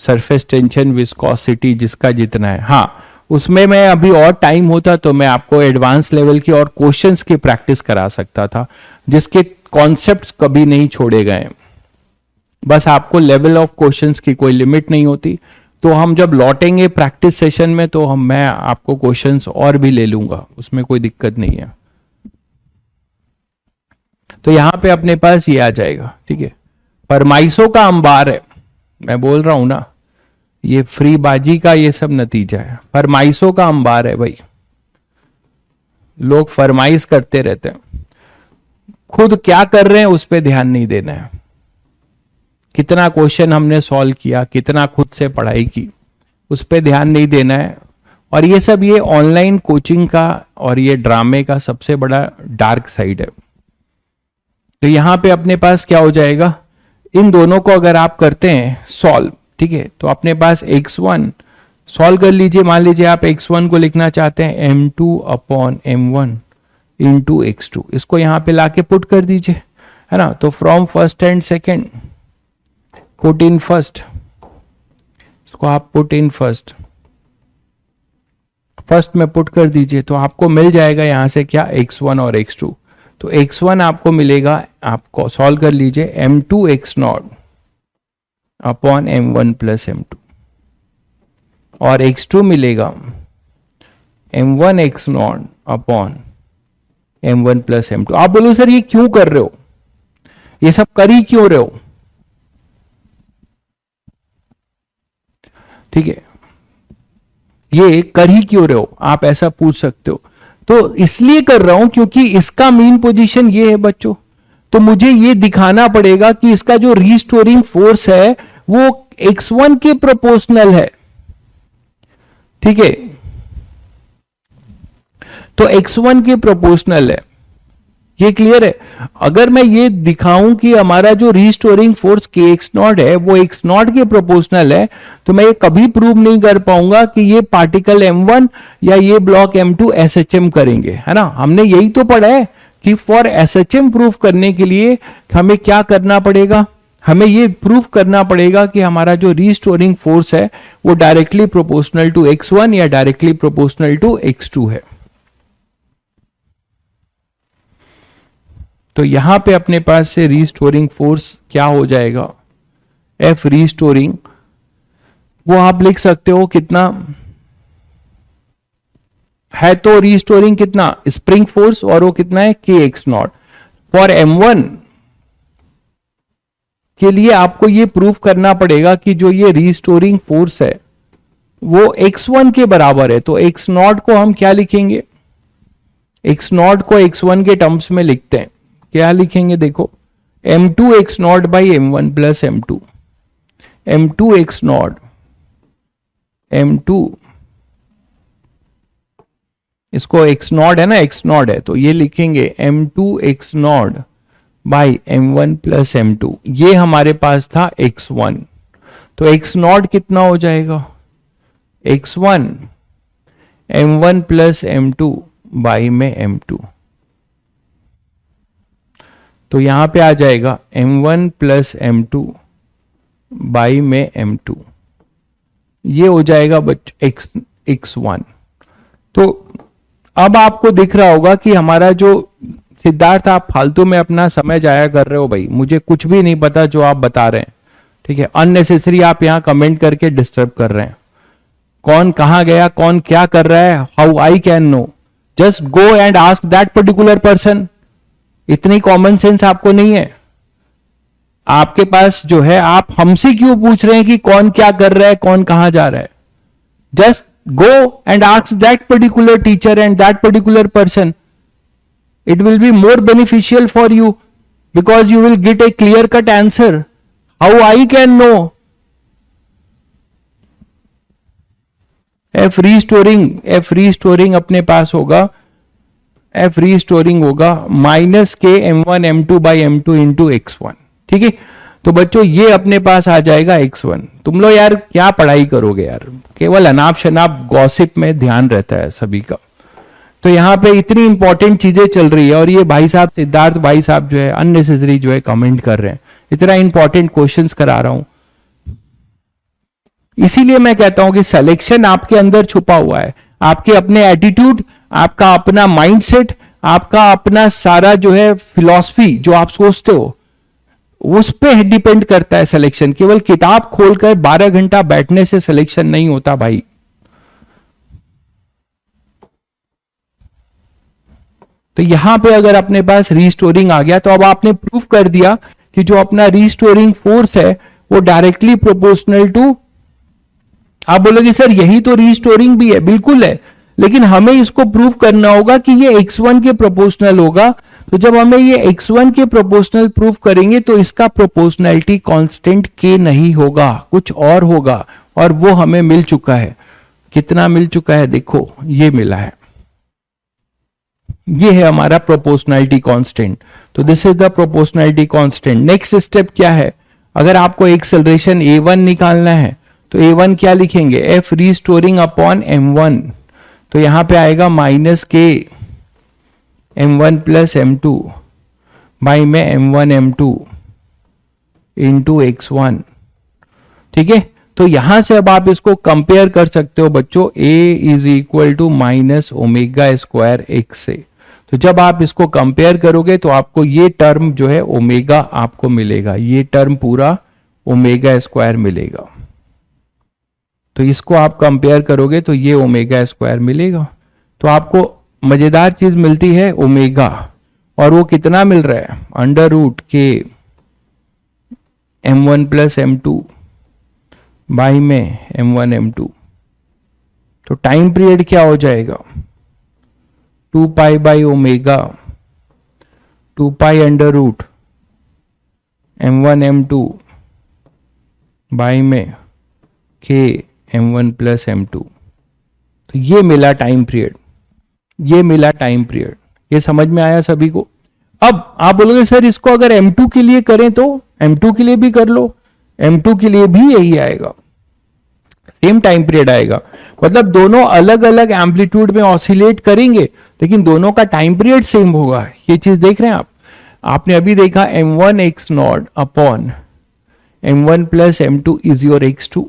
Speaker 1: सरफेस टेंशन, विस्कोसिटी, जिसका जितना है। हाँ, उसमें मैं अभी और टाइम होता तो मैं आपको एडवांस लेवल की और क्वेश्चंस की प्रैक्टिस करा सकता था, जिसके कॉन्सेप्ट्स कभी नहीं छोड़े गए। बस आपको लेवल ऑफ क्वेश्चंस की कोई लिमिट नहीं होती। तो हम जब लौटेंगे प्रैक्टिस सेशन में तो मैं आपको क्वेश्चंस और भी ले लूंगा, उसमें कोई दिक्कत नहीं है। तो यहां पे अपने पास ये आ जाएगा। ठीक है, फरमाइशों का अंबार है, मैं बोल रहा हूं ना, ये फ्री बाजी का ये सब नतीजा है। फरमाइशों का अंबार है भाई, लोग फरमाइश करते रहते हैं, खुद क्या कर रहे हैं उस पर ध्यान नहीं देना है। कितना क्वेश्चन हमने सॉल्व किया, कितना खुद से पढ़ाई की, उस पर ध्यान नहीं देना है। और ये सब ये ऑनलाइन कोचिंग का और ये ड्रामे का सबसे बड़ा डार्क साइड है। तो यहां पे अपने पास क्या हो जाएगा, इन दोनों को अगर आप करते हैं सॉल्व, ठीक है, तो अपने पास x1 सॉल्व कर लीजिए। मान लीजिए आप x1 को लिखना चाहते हैं m2 upon m1 into x2, इसको यहां पे लाके पुट कर दीजिए, है ना। तो from first and second put in first, इसको आप पुट इन फर्स्ट में पुट कर दीजिए, तो आपको मिल जाएगा यहां से क्या, x1 और x2। तो x1 आपको मिलेगा, आपको सॉल्व कर लीजिए, m2 x not upon m1 plus m2, और x2 मिलेगा m1 x not upon m1 plus m2। आप बोलो सर ये क्यों कर रहे हो, ये सब कर ही क्यों रहे हो? ठीक है, ये कर ही क्यों रहे हो, आप ऐसा पूछ सकते हो। तो इसलिए कर रहा हूं क्योंकि इसका मेन पोजीशन ये है बच्चों, तो मुझे ये दिखाना पड़ेगा कि इसका जो रीस्टोरिंग फोर्स है वो x1 के प्रोपोर्शनल है। ठीक है, तो x1 के प्रोपोर्शनल है, ये क्लियर है। अगर मैं ये दिखाऊं कि हमारा जो रीस्टोरिंग फोर्स kx0 है वो x0 के प्रोपोर्शनल है, तो मैं ये कभी प्रूव नहीं कर पाऊंगा कि ये पार्टिकल m1 या ये ब्लॉक m2 SHM करेंगे, है ना। हमने यही तो पढ़ा है कि फॉर SHM प्रूफ करने के लिए हमें क्या करना पड़ेगा, हमें ये प्रूफ करना पड़ेगा कि हमारा जो रीस्टोरिंग फोर्स है वो डायरेक्टली प्रोपोर्शनल टू x1 या डायरेक्टली प्रोपोर्शनल टू x2 है। तो यहां पे अपने पास से रीस्टोरिंग फोर्स क्या हो जाएगा, F रीस्टोरिंग, वो आप लिख सकते हो कितना है, तो रीस्टोरिंग कितना स्प्रिंग फोर्स, और वो कितना है kx0। फॉर m1 के लिए आपको ये प्रूफ करना पड़ेगा कि जो ये रीस्टोरिंग फोर्स है वो x1 के बराबर है। तो x0 को हम क्या लिखेंगे, x0 को x1 के टर्म्स में लिखते हैं, क्या लिखेंगे देखो, m2 x0 by m1 plus m2, m2 x0, m2 इसको x0 है ना, x0 है तो ये लिखेंगे m2 x0 by m1 plus m2, ये हमारे पास था x1। तो x0 कितना हो जाएगा, x1 m1 plus m2 by में m2, तो यहां पे आ जाएगा m1 प्लस m2 बाई में m2, ये हो जाएगा x1। तो अब आपको दिख रहा होगा कि हमारा जो सिद्धार्थ, आप फालतू में अपना समय जाया कर रहे हो भाई, मुझे कुछ भी नहीं पता जो आप बता रहे हैं। ठीक है, अननेसेसरी आप यहां कमेंट करके डिस्टर्ब कर रहे हैं। कौन कहां गया, कौन क्या कर रहा है, how I can know, just go and ask that particular person. इतनी कॉमन सेंस आपको नहीं है, आपके पास जो है, आप हमसे क्यों पूछ रहे हैं कि कौन क्या कर रहा है, कौन कहां जा रहा है। Just go and ask that particular teacher and that particular person. It will be more beneficial for you because you will get a clear cut answer. How I can know? F restoring अपने पास होगा, F restoring होगा minus के m1 m2 by m2 into x1। ठीक है, तो बच्चों ये अपने पास आ जाएगा x1। तुम लोग यार क्या पढ़ाई करोगे यार, केवल अनाप शनाप गॉसिप में ध्यान रहता है सभी का। तो यहाँ पे इतनी इंपॉर्टेंट चीजें चल रही है और ये भाई साहब सिद्धार्थ भाई साहब जो है अननेसेसरी जो है कमेंट कर रहे हैं, इतना इंपॉर्टेंट क्वेश्चंस करा रहा हूं। इसीलिए मैं कहता हूं कि सिलेक्शन आपके अंदर छुपा हुआ है, आपके अपने एटीट्यूड, आपका अपना माइंडसेट, आपका अपना सारा जो है फिलॉसफी जो आप सोचते हो उस पे डिपेंड करता है सिलेक्शन। केवल किताब खोलकर 12 घंटा बैठने से सिलेक्शन नहीं होता भाई। तो यहां पे अगर अपने पास रीस्टोरिंग आ गया तो अब आपने प्रूफ कर दिया कि जो अपना रीस्टोरिंग फोर्स है वो डायरेक्टली प्रोपोर्शनल टू, आप बोलोगे सर यही तो रीस्टोरिंग भी है, बिल्कुल है, लेकिन हमें इसको प्रूफ करना होगा कि ये x1 के प्रोपोर्शनल होगा। तो जब हमें ये x1 के प्रोपोर्शनल प्रूफ करेंगे तो इसका प्रोपोर्शनैलिटी कांस्टेंट k नहीं होगा, कुछ और होगा, और वो हमें मिल चुका है। कितना मिल चुका है देखो, ये मिला है, ये है हमारा प्रोपोर्शनैलिटी कांस्टेंट। तो this is the proportionality constant. Next step क्या है, अगर आपको एक्सेलरेशन a1 निकालना है तो a1 क्या लिखेंगे, f रीस्टोरिंग अपॉन m1, तो यहां पे आएगा माइनस के m1 प्लस m2 बाई में m1 m2 इंटू x1। ठीक है, तो यहां से अब आप इसको कंपेयर कर सकते हो बच्चों, a is equal to minus omega square x से। तो जब आप इसको कंपेयर करोगे तो आपको ये टर्म जो है ओमेगा आपको मिलेगा, ये टर्म पूरा ओमेगा स्क्वायर मिलेगा। तो इसको आप कंपेयर करोगे तो ये ओमेगा स्क्वायर मिलेगा। तो आपको मजेदार चीज मिलती है ओमेगा, और वो कितना मिल रहा है, अंडर रूट के m1 प्लस m2 बाई में m1 m2। तो टाइम पीरियड क्या हो जाएगा, 2 pi by omega 2 pi under root m1 m2 by में k m1 प्लस m2। तो ये मिला टाइम पीरियड, ये मिला टाइम पीरियड। ये समझ में आया सभी को। अब आप बोलोगे सर इसको अगर m2 के लिए करें तो m2 के लिए भी कर लो, m2 के लिए भी यही आएगा, सेम टाइम पीरियड आएगा। मतलब दोनों अलग अलग एम्पलीट्यूड में ऑसिलेट करेंगे लेकिन दोनों का टाइम पीरियड सेम होगा। ये चीज देख रहे हैं आप। आपने अभी देखा m1 x not upon m1 plus m2 is your x2।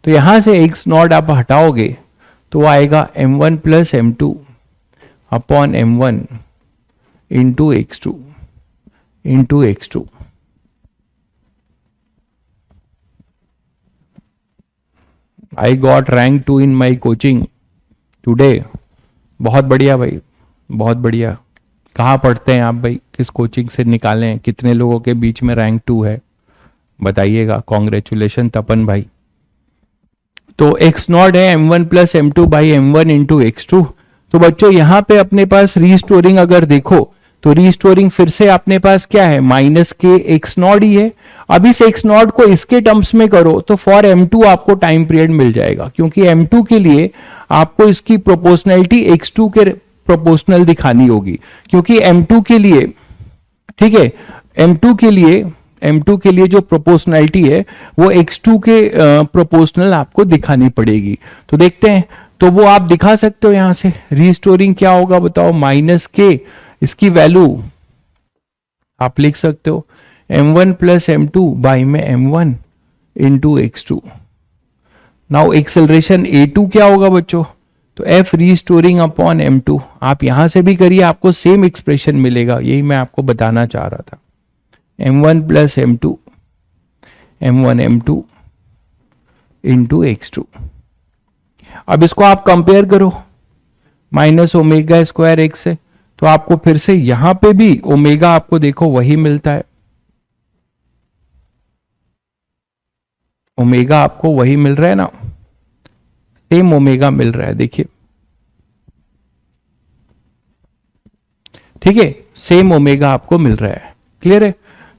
Speaker 1: तो यहां से x नॉट आप हटाओगे तो आएगा m1 plus m2 upon m1 into x2 into x2। I got rank 2 in my coaching today. बहुत बढ़िया भाई, बहुत बढ़िया। कहाँ पढ़ते हैं आप भाई, किस कोचिंग से निकाले हैं, कितने लोगों के बीच में रैंक 2 है बताइएगा। कॉन्ग्रेचुलेशन तपन भाई। तो x नॉट है m1 plus m2 by m1 into x2। तो बच्चों यहां पे अपने पास रीस्टोरिंग अगर देखो तो रीस्टोरिंग फिर से अपने पास क्या है, माइनस के x नॉट ही है। अब इस x नॉट को इसके टर्म्स में करो तो फॉर m2 आपको टाइम पीरियड मिल जाएगा, क्योंकि m2 के लिए आपको इसकी प्रोपोर्शनैलिटी x2 के प्रोपोर्शनल दिखानी होगी, क्योंकि m2 के लिए, ठीक है, m2 के लिए जो प्रोपोर्शनैलिटी है वो x2 के प्रोपोर्शनल आपको दिखानी पड़ेगी। तो देखते हैं, तो वो आप दिखा सकते हो यहां से। रीस्टोरिंग क्या होगा बताओ, माइनस के, इसकी वैल्यू आप लिख सकते हो m1 प्लस m2 बाई में m1 into x2। Now acceleration a2 क्या होगा बच्चों, तो f रीस्टोरिंग अपॉन m2। आप यहां से भी करिए, आपको सेम एक्सप्रेशन मिलेगा, यही मैं आपको बताना चाह रहा था। m1 plus m2 m1 m2 into x2। अब इसको आप कंपेयर करो माइनस ओमेगा स्क्वायर x से, तो आपको फिर से यहां पे भी ओमेगा आपको देखो वही मिलता है, ओमेगा आपको वही मिल रहा है ना, सेम ओमेगा मिल रहा है, देखिए ठीक है, सेम ओमेगा आपको मिल रहा है। क्लियर है।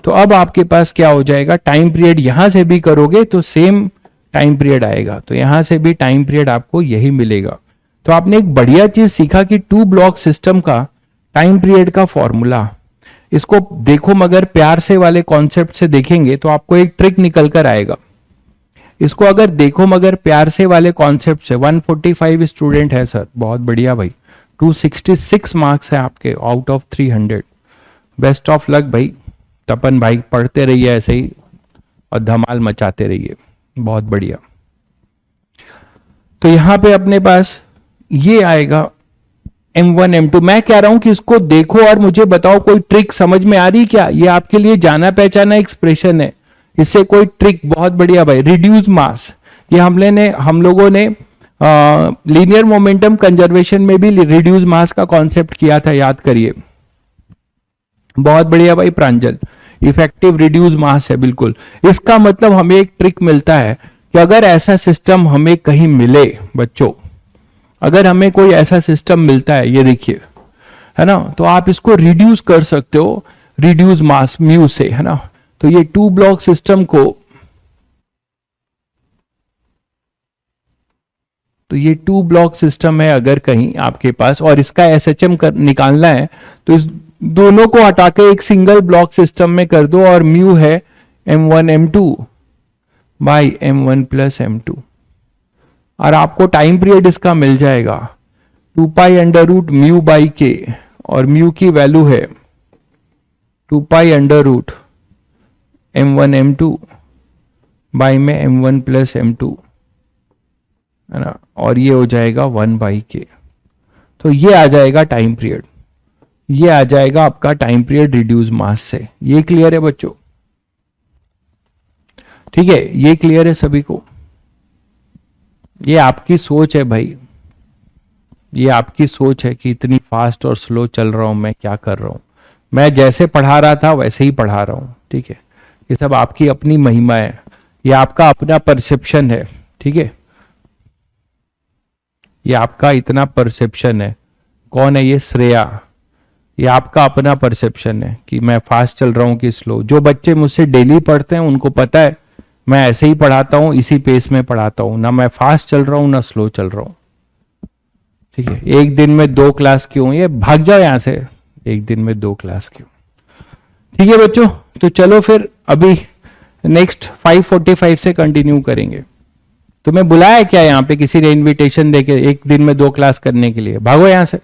Speaker 1: तो अब आपके पास क्या हो जाएगा, टाइम पीरियड यहां से भी करोगे तो सेम टाइम पीरियड आएगा, तो यहां से भी टाइम पीरियड आपको यही मिलेगा। तो आपने एक बढ़िया चीज सीखा कि 2 ब्लॉक सिस्टम का टाइम पीरियड का फॉर्मूला। इसको देखो मगर प्यार से वाले कॉन्सेप्ट से देखेंगे तो आपको एक ट्रिक निकल कर आएगा। इसको अगर देखो मगर प्यार से वाले कॉन्सेप्ट से, 145 स्टूडेंट है सर, बहुत बढ़िया भाई, 266 मार्क्स है आपके out of 300। Best of luck भाई तपन भाई, पढ़ते रहिए ऐसे ही और धमाल मचाते रहिए, बहुत बढ़िया। तो यहां पे अपने पास ये आएगा m1 m2। मैं कह रहा हूं कि इसको देखो और मुझे बताओ कोई ट्रिक समझ में आ रही क्या। ये आपके लिए जाना पहचाना एक्सप्रेशन है, इससे कोई ट्रिक, बहुत बढ़िया भाई। रिड्यूस मास, ये हम लोगों ने लीनियर मोमेंटम कंजर्वेशन में भी रिड्यूस मास का कॉन्सेप्ट किया था, याद करिए। बहुत बढ़िया भाई प्रांजल, इफेक्टिव रिड्यूस मास है बिल्कुल। इसका मतलब हमें एक ट्रिक मिलता है कि अगर ऐसा सिस्टम हमें कहीं मिले बच्चों, अगर हमें कोई ऐसा सिस्टम मिलता है, ये देखिए है ना, तो आप इसको रिड्यूस कर सकते हो, रिड्यूस मास म्यू से, है ना। तो ये 2 ब्लॉक सिस्टम को, तो ये 2 ब्लॉक सिस्टम है अगर कहीं आपके पास, और इसका एसएचएम निकालना है तो इस दोनों को हटा के एक सिंगल ब्लॉक सिस्टम में कर दो, और म्यू है m1 m2 by m1 plus m2, और आपको टाइम पीरियड इसका मिल जाएगा 2 pi under root mu by K, और म्यू की वैल्यू है 2 pi under root m1 m2 by में m1 प्लस m2, है ना, और ये हो जाएगा 1 बाई के। तो ये आ जाएगा टाइम पीरियड, ये आ जाएगा आपका टाइम पीरियड रिड्यूस मास से। ये क्लियर है बच्चों, ठीक है, ये क्लियर है सभी को। ये आपकी सोच है भाई, ये आपकी सोच है कि इतनी फास्ट और स्लो चल रहा हूं, मैं क्या कर रहा हूं। मैं जैसे पढ़ा रहा था वैसे ही पढ़ा रहा हूं, ठीक है। ये सब आपकी अपनी महिमा है, ये आपका अपना परसेप्शन है, ठीक है। ये आपका इतना परसेप्शन है। कौन है ये? श्रेया। ये आपका अपना परसेप्शन है कि मैं फास्ट चल रहा हूं कि स्लो। जो बच्चे मुझसे डेली पढ़ते हैं उनको पता है मैं ऐसे ही पढ़ाता हूं, इसी पेस में पढ़ाता हूं, ना मैं फास्ट चल रहा हूं ना स्लो चल रहा हूं, ठीक है। एक दिन में 2 क्लास क्यों? ये भाग जाओ यहां से, एक दिन में 2 क्लास क्यों? ठीक है बच्चों, तो चलो फिर अभी नेक्स्ट 5:45 से कंटिन्यू करेंगे। तुम्हें बुलाया क्या यहाँ पे किसी ने इनविटेशन देके एक दिन में 2 क्लास करने के लिए? भागो यहां से,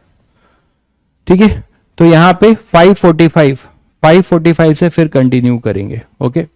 Speaker 1: ठीक है। तो यहाँ पे 5:45 से फिर कंटिन्यू करेंगे, ओके।